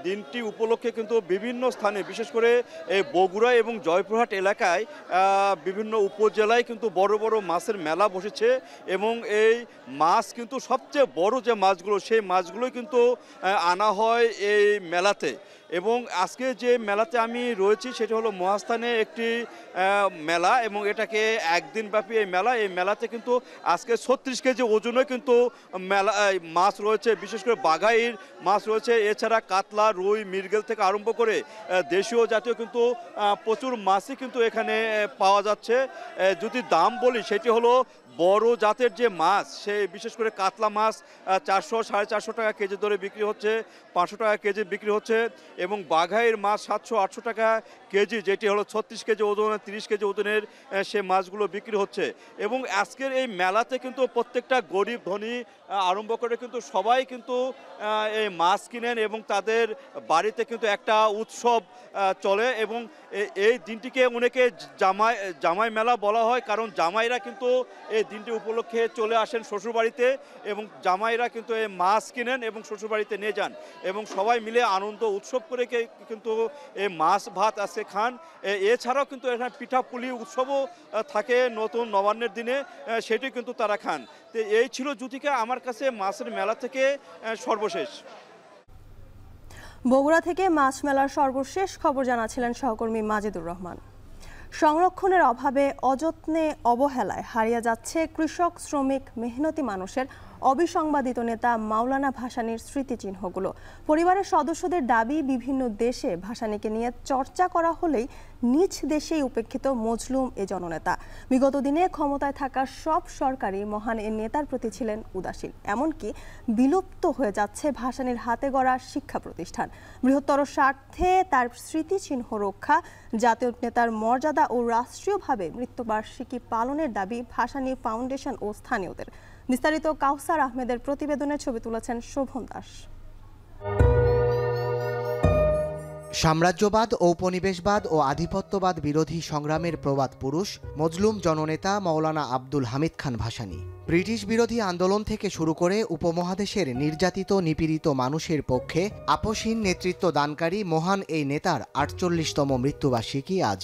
[SPEAKER 12] দিনটি উপলক্ষে কিন্তু বিভিন্ন স্থানে বিশেষ করে এই বগুড়া এবং জয়পুরহাট এলাকায় বিভিন্ন উপজেলায় কিন্তু বড় বড় মাছের মেলা বসেছে। এবং এই মাছ কিন্তু সবচেয়ে বড় যে মাছগুলো সেই মাছগুলোই কিন্তু আনা হয় এই মেলাতে। এবং আজকে যে মেলাতে আমি রয়েছি সেটা হলো মহাস্থানে একটি মেলা এবং এটাকে একদিন ব্যাপী এই মেলাতে কিন্তু আজকে 36 কেজি ওজনে কিন্তু মেলা মাছ রয়েছে। বিশেষ করে বাঘাইর মাছ রয়েছে, এছাড়া কাতলা, রুই, মৃগেল থেকে আরম্ভ করে দেশীয় জাতীয় কিন্তু প্রচুর মাছই কিন্তু এখানে পাওয়া যাচ্ছে। যদি দাম বলি সেটি হলো বড় জাতের যে মাছ, সেই বিশেষ করে কাতলা মাছ 400-450 টাকা কেজি দরে বিক্রি হচ্ছে, 500 টাকা কেজি বিক্রি হচ্ছে। এবং বাঘাইয়ের মাছ 700-800 টাকা কেজি, যেটি হলো 36 কেজি ওজনের, 30 কেজি ওজনের সে মাছগুলো বিক্রি হচ্ছে। এবং আজকের এই মেলাতে কিন্তু প্রত্যেকটা গরিব ধনী আরম্ভ করে কিন্তু সবাই কিন্তু এই মাছ কিনেন এবং তাদের বাড়িতে কিন্তু একটা উৎসব চলে। এবং এই দিনটিকে অনেকে জামাই মেলা বলা হয়, কারণ জামাইরা কিন্তু এই দিনটি উপলক্ষে চলে আসেন শ্বশুরবাড়িতে এবং জামাইরা কিন্তু এই মাছ কিনেন এবং শ্বশুরবাড়িতে নিয়ে যান এবং সবাই মিলে আনন্দ উৎসব করে কিন্তু এই মাছ ভাত আজকে খান। এছাড়াও কিন্তু এখানে পিঠা পুলি উৎসবও থাকে নতুন নবান্নের দিনে, সেটি কিন্তু তারা খান। তো এই ছিল জ্যোতিকা আমার কাছে মাছের মেলা থেকে সর্বশেষ।
[SPEAKER 1] বগুড়া থেকে মাছ মেলার সর্বশেষ খবর জানাচ্ছিলেন সহকর্মী মাজেদুর রহমান। সংরক্ষণের অভাবে, অযত্নে, অবহেলায় হারিয়ে যাচ্ছে কৃষক, শ্রমিক, মেহনতি মানুষের অবিসংবাদিত নেতা মাওলানা ভাসানীর স্মৃতিচিহ্নগুলো। পরিবারের সদস্যদের দাবি, বিভিন্ন দেশে ভাসানীকে নিয়ে চর্চা করা হলেই নিজ দেশেই উপেক্ষিত মজলুম এ জননেতা। বিগত দিনে ক্ষমতায় থাকা সব সরকারই মহান এ নেতার প্রতি ছিলেন উদাসীন। এমনকি বিলুপ্ত হয়ে যাচ্ছে ভাসানীর হাতে গড়া শিক্ষা প্রতিষ্ঠান। বৃহত্তর স্বার্থে তার স্মৃতিচিহ্ন রক্ষা, জাতীয় নেতার মর্যাদা ও রাষ্ট্রীয়ভাবে মৃত্যুবার্ষিকী পালনের দাবি ভাসানী ফাউন্ডেশন ও স্থানীয়দের। বিস্তারিত কাউসার আহমেদের প্রতিবেদনে ছবি তুলেছেন শোভন দাস।
[SPEAKER 13] সাম্রাজ্যবাদ, ঔপনিবেশবাদ ও আধিপত্যবাদ বিরোধী সংগ্রামের প্রবাদ পুরুষ, মজলুম জননেতা মাওলানা আব্দুল হামিদ খান ভাসানী। ব্রিটিশ বিরোধী আন্দোলন থেকে শুরু করে উপমহাদেশের নির্যাতিত নিপীড়িত মানুষের পক্ষে আপোষহীন নেতৃত্ব দানকারী মহান এই নেতার ৪৮তম মৃত্যুবার্ষিকী আজ।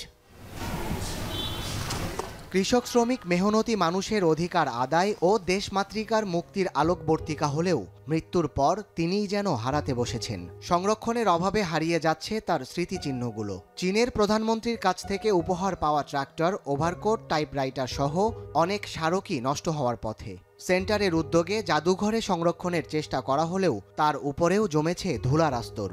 [SPEAKER 13] কৃষক শ্রমিক মেহনতি মানুষের অধিকার আদায় ও দেশমাতৃকার মুক্তির আলোকবর্তিকা হলেও মৃত্যুর পর তিনিই যেন হারাতে বসেছেন। সংরক্ষণের অভাবে হারিয়ে যাচ্ছে তার স্মৃতিচিহ্নগুলো। চীনের প্রধানমন্ত্রীর কাছ থেকে উপহার পাওয়া ট্রাক্টর, ওভারকোট, টাইপরাইটার সহ অনেক স্মারকই নষ্ট হওয়ার পথে। সেন্টারের উদ্যোগে জাদুঘরে সংরক্ষণের চেষ্টা করা হলেও তার উপরেও জমেছে ধুলার আস্তর।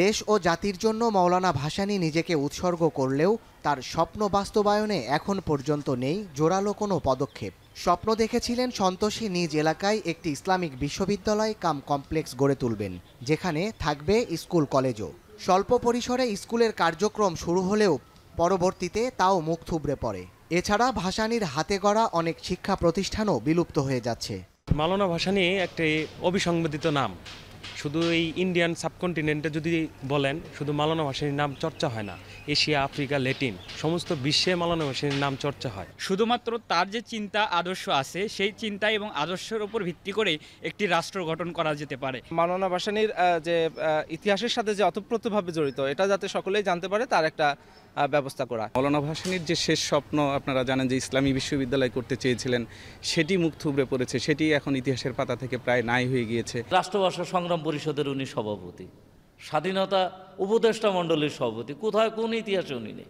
[SPEAKER 13] দেশ ও জাতির জন্য মৌলানা ভাসানী নিজেকে উৎসর্গ করলেও তার স্বপ্ন বাস্তবায়নে এখন পর্যন্ত নেই জোরালো কোনো পদক্ষেপ। স্বপ্ন দেখেছিলেন সন্তোষী নিজ এলাকায় একটি ইসলামিক বিশ্ববিদ্যালয় কাম কমপ্লেক্স গড়ে তুলবেন, যেখানে থাকবে স্কুল কলেজও। স্বল্প পরিসরে স্কুলের কার্যক্রম শুরু হলেও পরবর্তীতে তাও মুখ থুবড়ে পড়ে। এছাড়া ভাসানীর হাতে গড়া অনেক শিক্ষা প্রতিষ্ঠানও বিলুপ্ত হয়ে যাচ্ছে।
[SPEAKER 2] মৌলানা ভাসানী একটি অবিসংবাদিত নাম। শুধু এই ইন্ডিয়ান সাবকন্টিনেন্টে যদি বলেন, শুধু মৌলানা ভাসানীর নাম চর্চা হয় না, এশিয়া, আফ্রিকা, ল্যাটিন সমস্ত বিশ্বে মৌলানা ভাসানীর নাম চর্চা হয়।
[SPEAKER 10] শুধুমাত্র তার যে চিন্তা আদর্শ আছে, সেই চিন্তা এবং আদর্শের উপর ভিত্তি করে একটি রাষ্ট্র গঠন করা যেতে পারে।
[SPEAKER 14] মৌলানা ভাসানীর যে ইতিহাসের সাথে যে অতপ্রতভাবে জড়িত, এটা যাতে সকলেই জানতে পারে তার একটা ব্যবস্থা করা।
[SPEAKER 15] মৌলানা ভাসানীর যে শেষ স্বপ্ন, আপনারা জানেন যে ইসলামী বিশ্ববিদ্যালয় করতে চেয়েছিলেন, সেটি মুখ থুবড়ে পড়েছে। সেটি এখন ইতিহাসের পাতা থেকে প্রায় নাই হয়ে গিয়েছে।
[SPEAKER 23] রাষ্ট্রভাষা সংগ্রাম পরিষদের উনি সভাপতি, স্বাধীনতা উপদেষ্টা মণ্ডলীর সভাপতি, কোথায় কোন ইতিহাসে উনি নেই।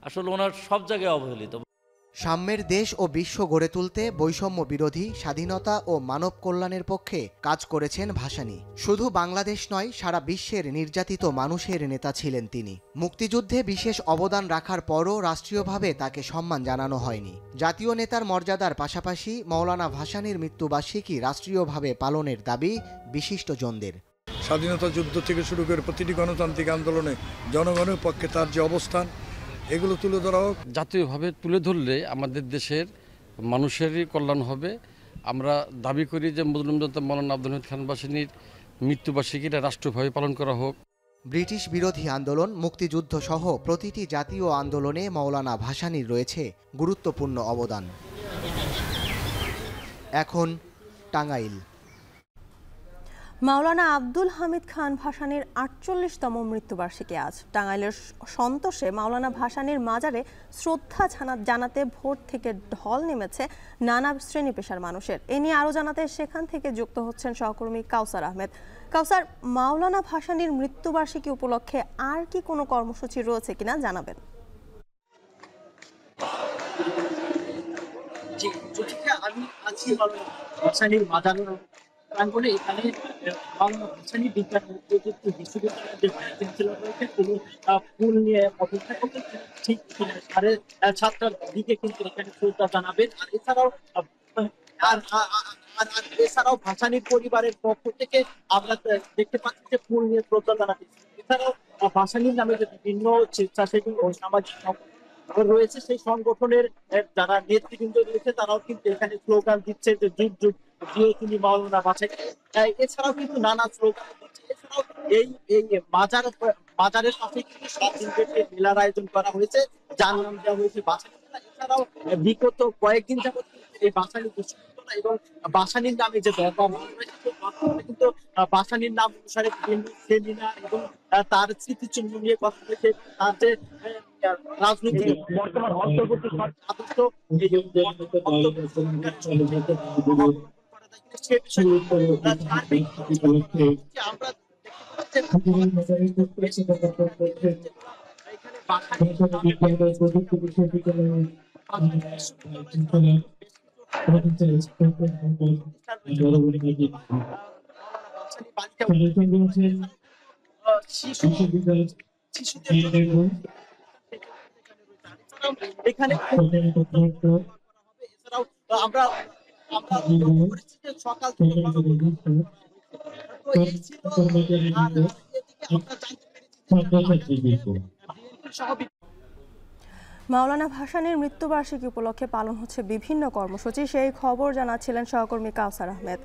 [SPEAKER 23] আসলে ওনার সব জায়গায় অবহেলিত।
[SPEAKER 13] সাম্যের দেশ ও বিশ্ব গড়ে তুলতে বৈষম্য বিরোধী, স্বাধীনতা ও মানব কল্যাণের পক্ষে কাজ করেছেন ভাসানী। শুধু বাংলাদেশ নয়, সারা বিশ্বের নির্যাতিত মানুষের নেতা ছিলেন তিনি। মুক্তিযুদ্ধে বিশেষ অবদান রাখার পরও রাষ্ট্রীয়ভাবে তাকে সম্মান জানানো হয়নি। জাতীয় নেতার মর্যাদার পাশাপাশি মৌলানা ভাসানীর মৃত্যুবার্ষিকী রাষ্ট্রীয়ভাবে পালনের দাবি বিশিষ্টজনদের।
[SPEAKER 21] স্বাধীনতা যুদ্ধ থেকে শুরু করে প্রতিটি গণতান্ত্রিক আন্দোলনে জনগণের পক্ষে তার যে অবস্থান, এগুলো তুলে ধরা হোক।
[SPEAKER 18] জাতীয়ভাবে তুলে ধরলে আমাদের দেশের মানুষেরই কল্যাণ হবে। আমরা দাবি করি যে মজলুম জনতা মৌলানা আব্দুল হামিদ খান ভাসানীর মৃত্যুবার্ষিকীটা রাষ্ট্রীয়ভাবে পালন করা হোক।
[SPEAKER 13] ব্রিটিশ বিরোধী আন্দোলন, মুক্তিযুদ্ধ সহ প্রতিটি জাতীয় আন্দোলনে মৌলানা ভাসানীর রয়েছে গুরুত্বপূর্ণ অবদান। এখন টাঙ্গাইল।
[SPEAKER 1] মাওলানা আব্দুল হামিদ খান ভাসানীর ৪৮তম মৃত্যুবার্ষিকী আজ। টাঙ্গাইলের সন্তোষে মাওলানা ভাসানীর মাজারে শ্রদ্ধা জানাতে ভোর থেকে ঢল নেমেছে নানা শ্রেণী পেশার মানুষের। এ নিয়ে আরও জানাতে সেখান থেকে যুক্ত হচ্ছেন সহকর্মী কাউসার আহমেদ। কাউসার, মাওলানা ভাসানীর মৃত্যুবার্ষিকী উপলক্ষে আর কি কোনো কর্মসূচি রয়েছে কিনা জানাবেন।
[SPEAKER 20] আমি আছি ভাসানীর মাজার প্রাঙ্গণে। এখানে মাওলানা ভাসানী বিজ্ঞান ও প্রযুক্তি বিশ্ববিদ্যালয়ের যে ভাইস চ্যান্সেলর রয়েছে, তিনি ফুল নিয়ে অপেক্ষা করতে ঠিক 7টার দিকে কিন্তু এখানে শ্রদ্ধা জানাবেন। আর এছাড়াও ভাসানীর পরিবারের পক্ষ থেকে আমরা দেখতে পাচ্ছি যে ফুল নিয়ে শ্রদ্ধা জানাতে। এছাড়াও ভাসানীর নামে যে বিভিন্ন স্বেচ্ছাসেবী ও সামাজিক রয়েছে, সেই সংগঠনের যারা নেতৃবৃন্দ রয়েছে তারাও কিন্তু এখানে স্লোগান দিচ্ছে যে যুগ যুগ দিয়ে তিনি মাওলানা ভাসানী। এছাড়াও কিন্তু নানা স্লোগান দিচ্ছে। এছাড়াও এই মাজারের পাশে কিন্তু 7 দিন ব্যাপী মেলার আয়োজন করা হয়েছে, যার নাম দেওয়া হয়েছে ভাসানী মেলা। এছাড়াও বিগত কয়েকদিন যাবত এই ভাসানী বিশ্ববিদ্যালয় এবং ভাসানীর নামে যে দরবার রয়েছে, কিন্তু ভাসানীর নাম অনুসারে বিভিন্ন সেমিনার এবং তার স্মৃতিচিহ্ন নিয়ে কথা হয়েছে। তার যে রাজনৈতিক বর্তমান অন্তর্বর্তী আদর্শ এখানে এছাড়াও আমরা সকাল থেকে
[SPEAKER 1] মাওলানা ভাসানীর মৃত্যুবার্ষিকী উপলক্ষে পালন হচ্ছে বিভিন্ন কর্মসূচি, সেই খবর জানাচ্ছিলেন সহকর্মী কাউসার আহমেদ।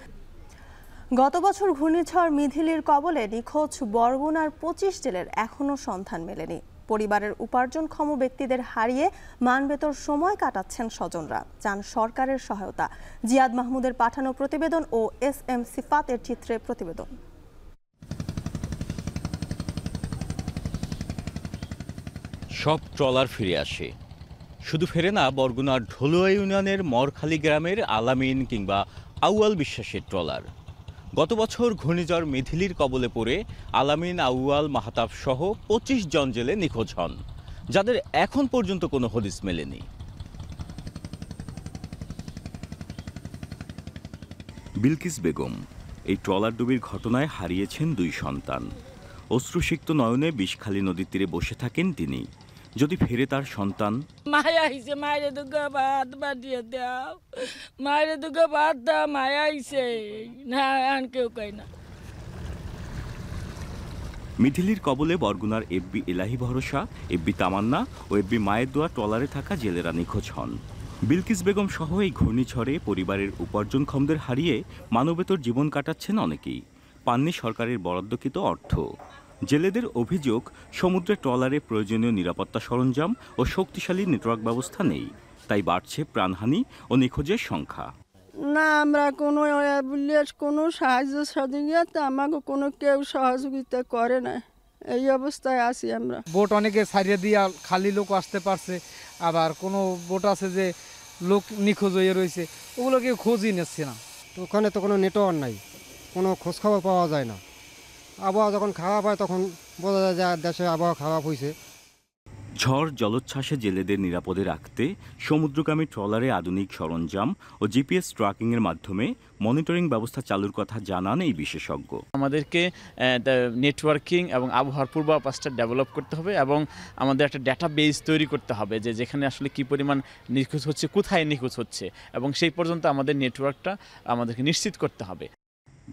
[SPEAKER 1] গত বছর ঘূর্ণিঝড় মিথিলির কবলে নিখোঁজ বরগুনার 25 জেলের এখনও সন্ধান মেলেনি। পরিবারের উপার্জনক্ষম ব্যক্তিদের হারিয়ে মানবেতর সময় কাটাচ্ছেন স্বজনরা, চান সরকারের সহায়তা। জিয়াদ মাহমুদের পাঠানো প্রতিবেদন ও SM সিফাতের চিত্রে প্রতিবেদন।
[SPEAKER 22] সব ট্রলার ফিরে আসে,
[SPEAKER 5] শুধু ফেরে না বরগুনার ঢোলুয়া ইউনিয়নের মরখালী গ্রামের আলামিন কিংবা আউয়াল বিশ্বাসের ট্রলার। গত বছর ঘূর্ণিঝড় মিথিলির কবলে পড়ে আলামিন, আউয়াল, মাহতাব সহ 25 জন জেলে নিখোঁজ হন, যাদের এখন পর্যন্ত কোনো হদিস মেলেনি। বিলকিস বেগম এই ট্রলার ডুবির ঘটনায় হারিয়েছেন 2 সন্তান। অশ্রুসিক্ত নয়নে বিষখালী নদীর তীরে বসে থাকেন তিনি। যদি ফেরে তার সন্তান,
[SPEAKER 7] মায়া আইছে, মায়ের দুগা ভাত বাটিয়ে দাও, মায়ের দুগা ভাত দাও, মায়া আইছে না, আর কেউ কয় না।
[SPEAKER 5] মিথিলির কবলে বরগুনার এফবি এলাহি ভরসা, এফবি তামান্না ও এফবি মায়ের দোয়া ট্রলারে থাকা জেলেরা নিখোঁজ হন। বিলকিস বেগম সহ এই ঘূর্ণিঝড়ে পরিবারের উপার্জনক্ষমদের হারিয়ে মানবেতর জীবন কাটাচ্ছেন অনেকেই। পাননি সরকারের বরাদ্দকৃত অর্থ। জেলেদের অভিযোগ, সমুদ্রে ট্রলারে প্রয়োজনীয় নিরাপত্তা সরঞ্জাম ও শক্তিশালী নেটওয়ার্ক ব্যবস্থা নেই, তাই বাড়ছে প্রাণহানি ও নিখোঁজের সংখ্যা।
[SPEAKER 7] না, আমরা কোনো সাহায্য সহযোগিতা আমাকে কোনো কেউ সহযোগিতা করে না, এই অবস্থায় আছি আমরা।
[SPEAKER 16] বোট অনেকে ছাড়িয়ে দিয়ে খালি লোক আসতে পারছে, আবার কোনো বোট আছে যে লোক নিখোঁজ হয়ে রয়েছে, ওগুলো কেউ খোঁজই নিচ্ছে না।
[SPEAKER 17] তো ওখানে তো কোনো নেটওয়ার্ক নাই, কোনো খোঁজখবর পাওয়া যায় না। আবহাওয়া যখন খারাপ হয় তখন বোঝা যায় যে দেশে আবহাওয়া খারাপ হয়েছে।
[SPEAKER 5] ঝড় জলোচ্ছ্বাসে জেলেদের নিরাপদে রাখতে সমুদ্রগামী ট্রলারে আধুনিক সরঞ্জাম ও জিপিএস ট্র্যাকিংয়ের মাধ্যমে মনিটরিং ব্যবস্থা চালুর কথা জানান এই বিশেষজ্ঞ।
[SPEAKER 19] আমাদেরকে নেটওয়ার্কিং এবং আবহাওয়ার পূর্বাভাসটা ডেভেলপ করতে হবে এবং আমাদের একটা ডাটা বেস তৈরি করতে হবে যে যেখানে আসলে কী পরিমাণ নিখোঁজ হচ্ছে, কোথায় নিখোঁজ হচ্ছে, এবং সেই পর্যন্ত আমাদের নেটওয়ার্কটা আমাদেরকে নিশ্চিত করতে হবে।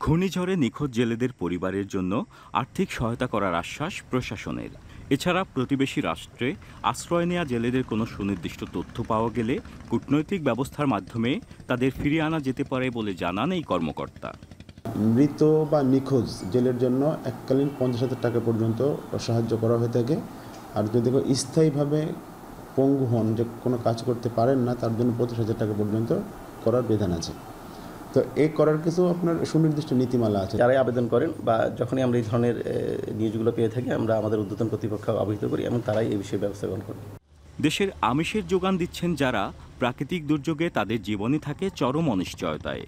[SPEAKER 5] ঘূর্ণিঝড়ে নিখোঁজ জেলেদের পরিবারের জন্য আর্থিক সহায়তা করার আশ্বাস প্রশাসনের। এছাড়া প্রতিবেশী রাষ্ট্রে আশ্রয় নেওয়া জেলেদের কোনো সুনির্দিষ্ট তথ্য পাওয়া গেলে কূটনৈতিক ব্যবস্থার মাধ্যমে তাদের ফিরিয়ে আনা যেতে পারে বলে জানান এই কর্মকর্তা।
[SPEAKER 22] মৃত বা নিখোঁজ জেলের জন্য এককালীন 50,000 টাকা পর্যন্ত সাহায্য করা হয়ে থাকে। আর যদি স্থায়ীভাবে পঙ্গু হন, যে কোনো কাজ করতে পারেন না, তার জন্য 25,000 টাকা পর্যন্ত করার বিধান আছে। তো এই করার কিছু আপনার সুনির্দিষ্ট নীতিমালা আছে।
[SPEAKER 24] যারাই আবেদন করেন বা যখনই আমরা এই ধরনের নিউজগুলো পেয়ে থাকি, আমরা আমাদের ঊর্ধ্বতন কর্তৃপক্ষ অবহিত করি এবং তারাই এই বিষয়ে ব্যবস্থা গ্রহণ করে।
[SPEAKER 5] দেশের আমিষের যোগান দিচ্ছেন যারা, প্রাকৃতিক দুর্যোগে তাদের জীবনই থাকে চরম অনিশ্চয়তায়।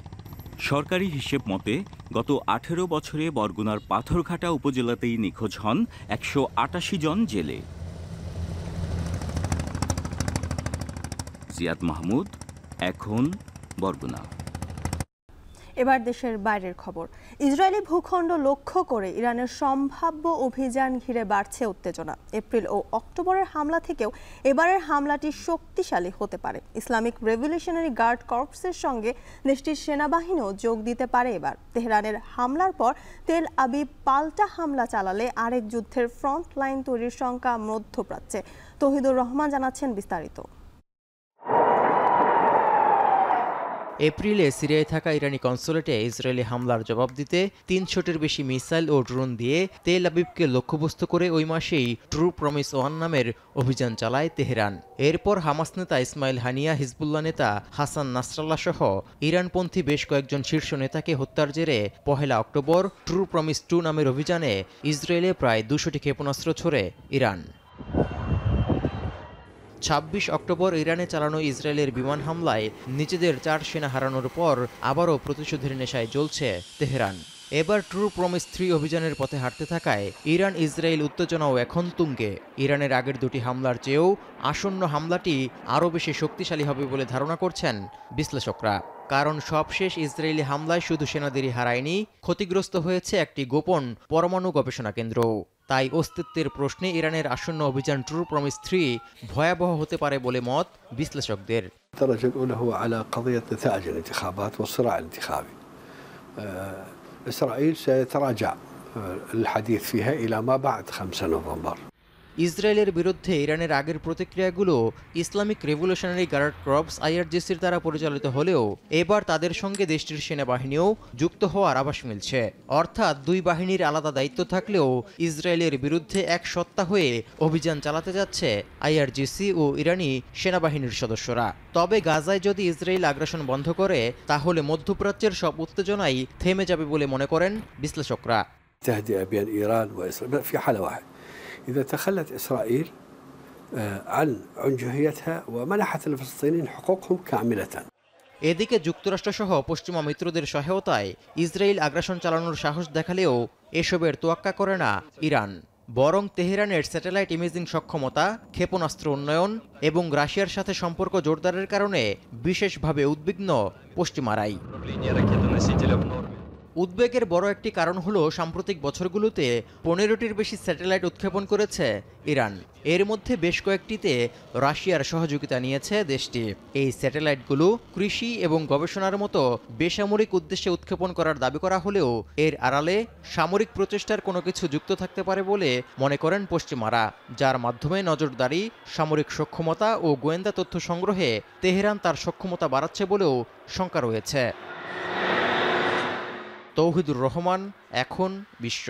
[SPEAKER 5] সরকারি হিসেব মতে গত 18 বছরে বরগুনার পাথরঘাটা উপজেলাতেই নিখোঁজ হন 188 জন জেলে। জিয়াদ মাহমুদ, এখন, বরগুনা।
[SPEAKER 1] এবার দেশের বাইরের খবর। ইসরায়েলি ভূখণ্ড লক্ষ্য করে ইরানের সম্ভাব্য অভিযান ঘিরে বাড়ছে উত্তেজনা। এপ্রিল ও অক্টোবরের হামলা থেকেও এবারের হামলাটি শক্তিশালী হতে পারে। ইসলামিক রেভলিউশনারি গার্ড কর্পসের সঙ্গে দেশটির সেনাবাহিনীও যোগ দিতে পারে এবার। তেহরানের হামলার পর তেল আবিব পাল্টা হামলা চালালে আরেক যুদ্ধের ফ্রন্ট লাইন তৈরির শঙ্কা মধ্যপ্রাচ্যে। তৌহিদুর রহমান জানাচ্ছেন বিস্তারিত।
[SPEAKER 28] এপ্রিলে সিরিয়ায় থাকা ইরানি কনসুলেটে ইসরায়েলি হামলার জবাব দিতে 300টির বেশি মিসাইল ও ড্রোন দিয়ে তেল আবিবকে লক্ষ্যবস্তু করে ওই মাসেই ট্রু প্রমিস 1 নামের অভিযান চালায় তেহরান। এরপর হামাস নেতা ইসমাইল হানিয়া, হিজবুল্লাহ নেতা হাসান নাসরাল্লাহ সহ ইরানপন্থী বেশ কয়েকজন শীর্ষ নেতাকে হত্যার জেরে 1 অক্টোবর ট্রু প্রমিস 2 নামের অভিযানে ইসরায়েলে প্রায় 200টি ক্ষেপণাস্ত্র ছোড়ে ইরান। 26 অক্টোবর ইরানে চালানো ইসরায়েলের বিমান হামলায় নিজেদের 4 সেনা হারানোর পর আবারও প্রতিশোধের নেশায় জ্বলছে তেহরান। এবার ট্রু প্রমিস 3 অভিযানের পথে হাঁটতে থাকায় ইরান ইসরায়েল উত্তেজনাও এখন তুঙ্গে। ইরানের আগের 2টি হামলার চেয়েও আসন্ন হামলাটি আরও বেশি শক্তিশালী হবে বলে ধারণা করছেন বিশ্লেষকরা। কারণ সবশেষ ইসরায়েলি হামলায় শুধু সেনাদেরই হারায়নি, ক্ষতিগ্রস্ত হয়েছে একটি গোপন পরমাণু গবেষণা কেন্দ্র। তাই অস্তিত্বের প্রশ্নে ইরানের আসন্ন অভিযান ট্রু প্রমিস 3 ভয়াবহ হতে পারে বলে মত বিশ্লেষকদের।
[SPEAKER 29] الدرجة الأولى هو على قضية نتائج الانتخابات والصراع الانتخابي. إسرائيل سيتراجع الحديث فيها إلى ما بعد 5 نوفمبر.
[SPEAKER 28] ইসরায়েলের বিরুদ্ধে ইরানের আগের প্রতিক্রিয়াগুলো ইসলামিক রেভলিউশনারি গার্ড কর্পস IRGCর দ্বারা পরিচালিত হলেও এবার তাদের সঙ্গে দেশটির সেনাবাহিনীও যুক্ত হওয়ার আভাস মিলছে। অর্থাৎ 2 বাহিনীর আলাদা দায়িত্ব থাকলেও ইসরায়েলের বিরুদ্ধে এক সত্তা হয়ে অভিযান চালাতে যাচ্ছে IRGC ও ইরানি সেনাবাহিনীর সদস্যরা। তবে গাজায় যদি ইসরায়েল আগ্রাসন বন্ধ করে তাহলে মধ্যপ্রাচ্যের সব উত্তেজনাই থেমে যাবে বলে মনে করেন বিশ্লেষকরা।
[SPEAKER 29] تهدئة بين إيران وإسرائيل في حالة واحدة، إذا تخلت إسرائيل عن عنجهيتها ومنحت الفلسطينيين حقوقهم كاملة.
[SPEAKER 28] এদিকে যুক্তরাষ্ট্রসহ পশ্চিমা মিত্রদের সহায়তায় ইসরায়েল আগ্রাসন চালানোর সাহস দেখালেও এসবের তোয়াক্কা করে না ইরান। বরং তেহরানের স্যাটেলাইট ইমেজিং সক্ষমতা, ক্ষেপণাস্ত্র উন্নয়ন এবং রাশিয়ার সাথে সম্পর্ক জোরদারের কারণে বিশেষভাবে উদ্বিগ্ন পশ্চিমারাই। উদ্বেগের বড় একটি কারণ হলো সাম্প্রতিক বছরগুলোতে 15টির বেশি স্যাটেলাইট উৎক্ষেপণ করেছে ইরান। এর মধ্যে বেশ কয়েকটিতে রাশিয়ার সহযোগিতা নিয়েছে দেশটি। এই স্যাটেলাইটগুলো কৃষি এবং গবেষণার মতো বেসামরিক উদ্দেশ্যে উৎক্ষেপণ করার দাবি করা হলেও এর আড়ালে সামরিক প্রচেষ্টার কোনো কিছু যুক্ত থাকতে পারে বলে মনে করেন পশ্চিমারা, যার মাধ্যমে নজরদারি, সামরিক সক্ষমতা ও গোয়েন্দা তথ্য সংগ্রহে তেহরান তার সক্ষমতা বাড়াচ্ছে বলেও শঙ্কা রয়েছে। তৌহিদুর রহমান, এখন বিশ্ব।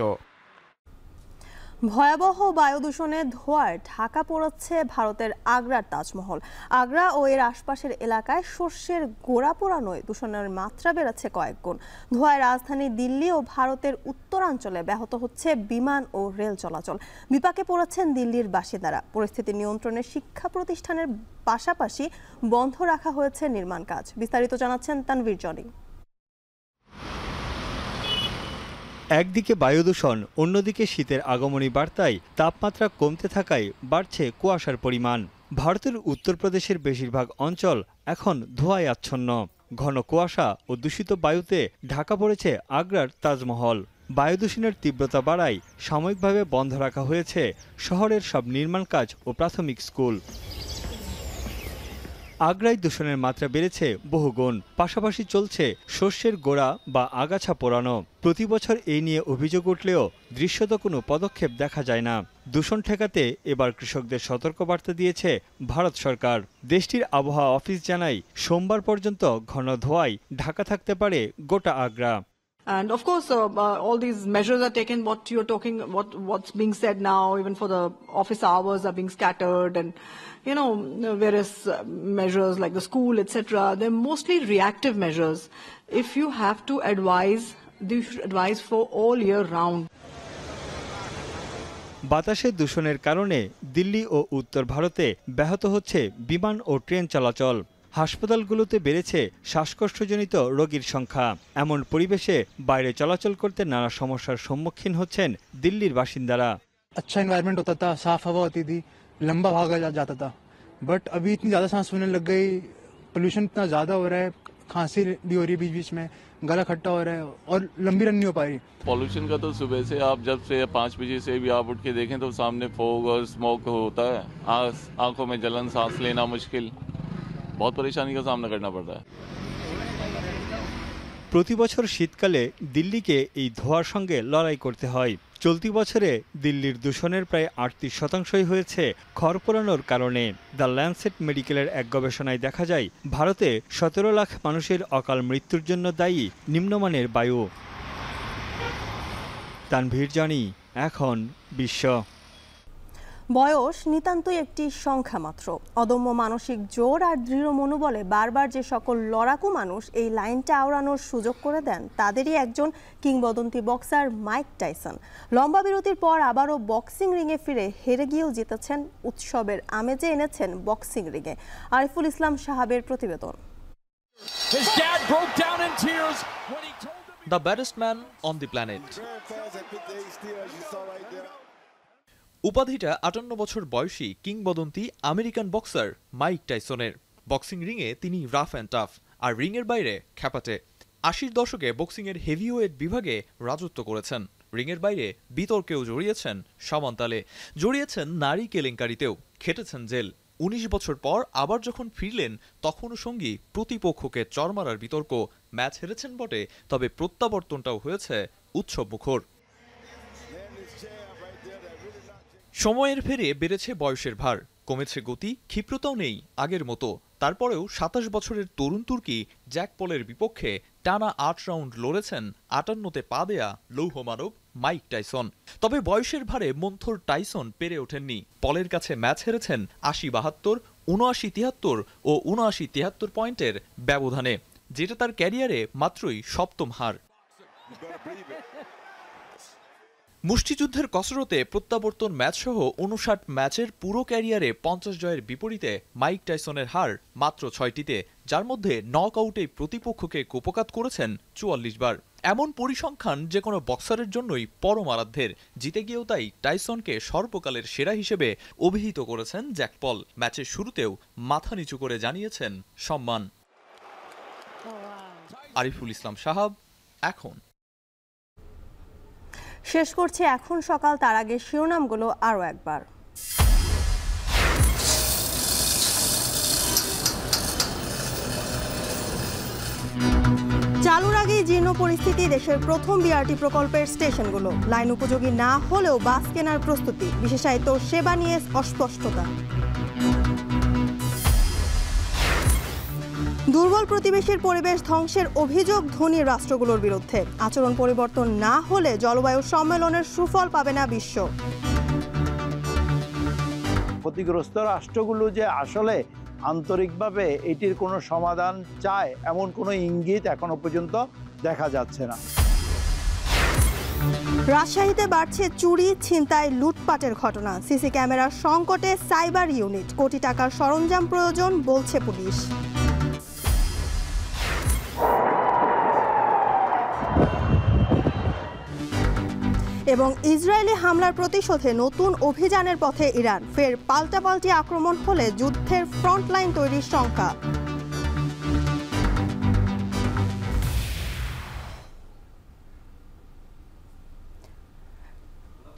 [SPEAKER 1] ভয়াবহ বায়ু দূষণে ধোঁয়ায় ঢাকা পড়েছে ভারতের আগ্রার তাজমহল। আগ্রা ও এর আশপাশের এলাকায় শস্যের গোড়া পোড়ানোয় দূষণের মাত্রা বেড়েছে কয়েক গুণ। ধোঁয়ায় রাজধানী দিল্লি ও ভারতের উত্তরাঞ্চলে ব্যাহত হচ্ছে বিমান ও রেল চলাচল। বিপাকে পড়েছেন দিল্লির বাসিন্দারা। পরিস্থিতি নিয়ন্ত্রণে শিক্ষা প্রতিষ্ঠানের পাশাপাশি বন্ধ রাখা হয়েছে নির্মাণ কাজ। বিস্তারিত জানাচ্ছেন তানভীর জনি।
[SPEAKER 3] একদিকে বায়ু দূষণ, অন্যদিকে শীতের আগমনী বার্তায় তাপমাত্রা কমতে থাকায় বাড়ছে কুয়াশার পরিমাণ। ভারতের উত্তরপ্রদেশের বেশিরভাগ অঞ্চল এখন ধোঁয়ায় আচ্ছন্ন। ঘন কুয়াশা ও দূষিত বায়ুতে ঢাকা পড়েছে আগ্রার তাজমহল। বায়ু দূষণের তীব্রতা বাড়ায় সাময়িকভাবে বন্ধ রাখা হয়েছে শহরের সব নির্মাণ কাজ ও প্রাথমিক স্কুল। আগ্রায় দূষণের মাত্রা বেড়েছে বহুগুণ। পাশাপাশি চলছে শস্যের গোড়া বা আগাছা পোড়ানো। প্রতি বছর এই নিয়ে অভিযোগ উঠলেও দৃশ্যত কোনো পদক্ষেপ দেখা যায় না। দূষণ ঠেকাতে এবার কৃষকদের সতর্কবার্তা দিয়েছে ভারত সরকার। দেশটির আবহাওয়া অফিস জানায়, সোমবার পর্যন্ত ঘন ধোঁয়ায় ঢাকা থাকতে পারে গোটা Agra.
[SPEAKER 4] And of course, all these measures are taken. What you're talking, what's being said now, even for the office hours are being scattered, and various measures like the school, etc. They're mostly reactive measures. If you have to advise, you should advise for all year round.
[SPEAKER 3] বাতাসে দূষণের কারণে দিল্লি ও উত্তর ভারতে ব্যাহত হচ্ছে বিমান ও train চলাচল। হাসপাতালগুলোতে বেড়েছে শ্বাসকষ্টজনিত রোগীর সংখ্যা। এমন পরিবেশে বাইরে চলাচল করতে নানা সমস্যার সম্মুখীন হচ্ছেন দিল্লির বাসিন্দারা।
[SPEAKER 6] अच्छा एनवायरनमेंट होता था, साफ हवा होती थी, लंबा भागा जाता था, बट अभी इतनी ज़्यादा सांस फूलने लग गई, पोल्यूशन इतना ज़्यादा हो रहा है, खांसी भी हो रही है बीच बीच में, गला खट्टा हो रहा है और लंबी रन नहीं हो पा रही।
[SPEAKER 8] पॉल्यूशन का तो सुबह से आप जब से 5 बजे से भी आप उठ के देखें तो सामने फॉग और स्मोक होता है, आंखों में जलन, सांस लेना मुश्किल, बहुत परेशानी का सामना करना पड़ता है।
[SPEAKER 3] প্রতি বছর শীতকালে দিল্লিকে এই ধোঁয়ার সঙ্গে লড়াই করতে হয়। চলতি বছরে দিল্লির দূষণের প্রায় 38% হয়েছে খড় পোড়ানোর কারণে। দ্য ল্যান্সেট মেডিকেলের এক গবেষণায় দেখা যায়, ভারতে 17 লাখ মানুষের অকাল মৃত্যুর জন্য দায়ী নিম্নমানের বায়ু। তানভীর জনি, এখন বিশ্ব।
[SPEAKER 1] বয়স নিতান্তই একটি সংখ্যা মাত্র। অদম্য মানসিক জোর আর দৃঢ় মনোবলে বারবার যে সকল লড়াকু মানুষ এই লাইনটা আওড়ানোর সুযোগ করে দেন, তাদেরই একজন কিংবদন্তি বক্সার মাইক টাইসন। লম্বা বিরতির পর আবারও বক্সিং রিংয়ে ফিরে হেরে গিয়েও জিতেছেন, উৎসবের আমেজে এনেছেন বক্সিং রিংয়ে। আরিফুল ইসলাম সাহাবের প্রতিবেদন।
[SPEAKER 9] The baddest man on the planet. উপাধিটা 58 বছর বয়সী কিংবদন্তি আমেরিকান বক্সার মাইক টাইসনের। বক্সিং রিংয়ে তিনি রাফ অ্যান্ড টাফ, আর রিংয়ের বাইরে খ্যাপাটে। 80-র দশকে বক্সিংয়ের হেভিওয়েট বিভাগে রাজত্ব করেছেন। রিংয়ের বাইরে বিতর্কেও জড়িয়েছেন সমান্তালে, জড়িয়েছেন নারী কেলেঙ্কারিতেও, খেটেছেন জেল। 19 বছর পর আবার যখন ফিরলেন, তখনও সঙ্গী প্রতিপক্ষকে চড় মারার বিতর্ক। ম্যাচ হেরেছেন বটে, তবে প্রত্যাবর্তনটাও হয়েছে উৎসব মুখর। সময়ের ফেরে বেড়েছে বয়সের ভার, কমেছে গতি, ক্ষিপ্রতাও নেই আগের মতো। তারপরেও 27 বছরের তরুণ তুর্কি জ্যাক পলের বিপক্ষে টানা 8 রাউন্ড লড়েছেন 58-তে পা দেয়া লৌহ মানব মাইক টাইসন। তবে বয়সের ভারে মন্থর টাইসন পেরে ওঠেননি। পলের কাছে ম্যাচ হেরেছেন 80-72, 79-73 ও 79-73 পয়েন্টের ব্যবধানে, যেটা তার ক্যারিয়ারে মাত্রই 7ম হার। মুষ্টিযুদ্ধের কসরতে প্রত্যাবর্তন ম্যাচসহ ৫৯ ম্যাচের পুরো ক্যারিয়ারে ৫০ জয়ের বিপরীতে মাইক টাইসনের হার মাত্র ৬টিতে, যার মধ্যে নকআউটেই প্রতিপক্ষকে কুপোকাত করেছেন ৪৪ বার। এমন পরিসংখ্যান যে কোনো বক্সারের জন্যই পরম আরাধ্যের। জিতে গিয়েও তাই টাইসনকে সর্বকালের সেরা হিসেবে অভিহিত করেছেন জ্যাক পল। ম্যাচের শুরুতেও মাথা নিচু করে জানিয়েছেন সম্মান। আরিফুল ইসলাম সাহাব, এখন।
[SPEAKER 1] শেষ করছি এখন সকাল, তার আগে শিরোনামগুলো আরও একবার। চালুর আগেই জীর্ণ পরিস্থিতি দেশের প্রথম বিআরটি প্রকল্পের স্টেশনগুলো। লাইন উপযোগী না হলেও বাস কেনার প্রস্তুতি, বিশেষায়িত সেবা নিয়ে অস্পষ্টতা। দুর্বল প্রতিবেশীর পরিবেশ ধ্বংসের অভিযোগ ধনী রাষ্ট্রগুলোর বিরুদ্ধে। আচরণ পরিবর্তন না হলে জলবায়ু সম্মেলনের সুফল পাবে না বিশ্ব।
[SPEAKER 2] ক্ষতিগ্রস্ত রাষ্ট্রগুলো যে আসলে আন্তরিকভাবে এটির কোনো সমাধান চায় এমন কোনো ইঙ্গিত এখনো পর্যন্ত দেখা যাচ্ছে না।
[SPEAKER 1] রাজশাহীতে বাড়ছে চুরি, ছিনতাই, লুটপাটের ঘটনা। সিসি ক্যামেরার সংকটে সাইবার ইউনিট, কোটি টাকার সরঞ্জাম প্রয়োজন বলছে পুলিশ। এবং ইসরায়েলি হামলার প্রতিশোধে নতুন অভিযানের পথে ইরান। ফের পাল্টাপাল্টি আক্রমণ হলে যুদ্ধের ফ্রন্টলাইন তৈরির শঙ্কা।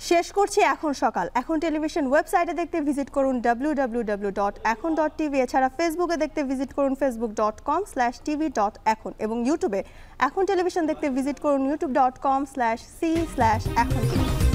[SPEAKER 1] শেষ করছি এখন সকাল। এখন টেলিভিশন ওয়েবসাইটে দেখতে ভিজিট করুন www.ekon.tv। এছাড়া ফেসবুকে দেখতে ভিজিট করুন facebook.com/tv.ekon এবং ইউটিউবে এখন টেলিভিশন দেখতে ভিজিট করুন youtube.com/c/ekon।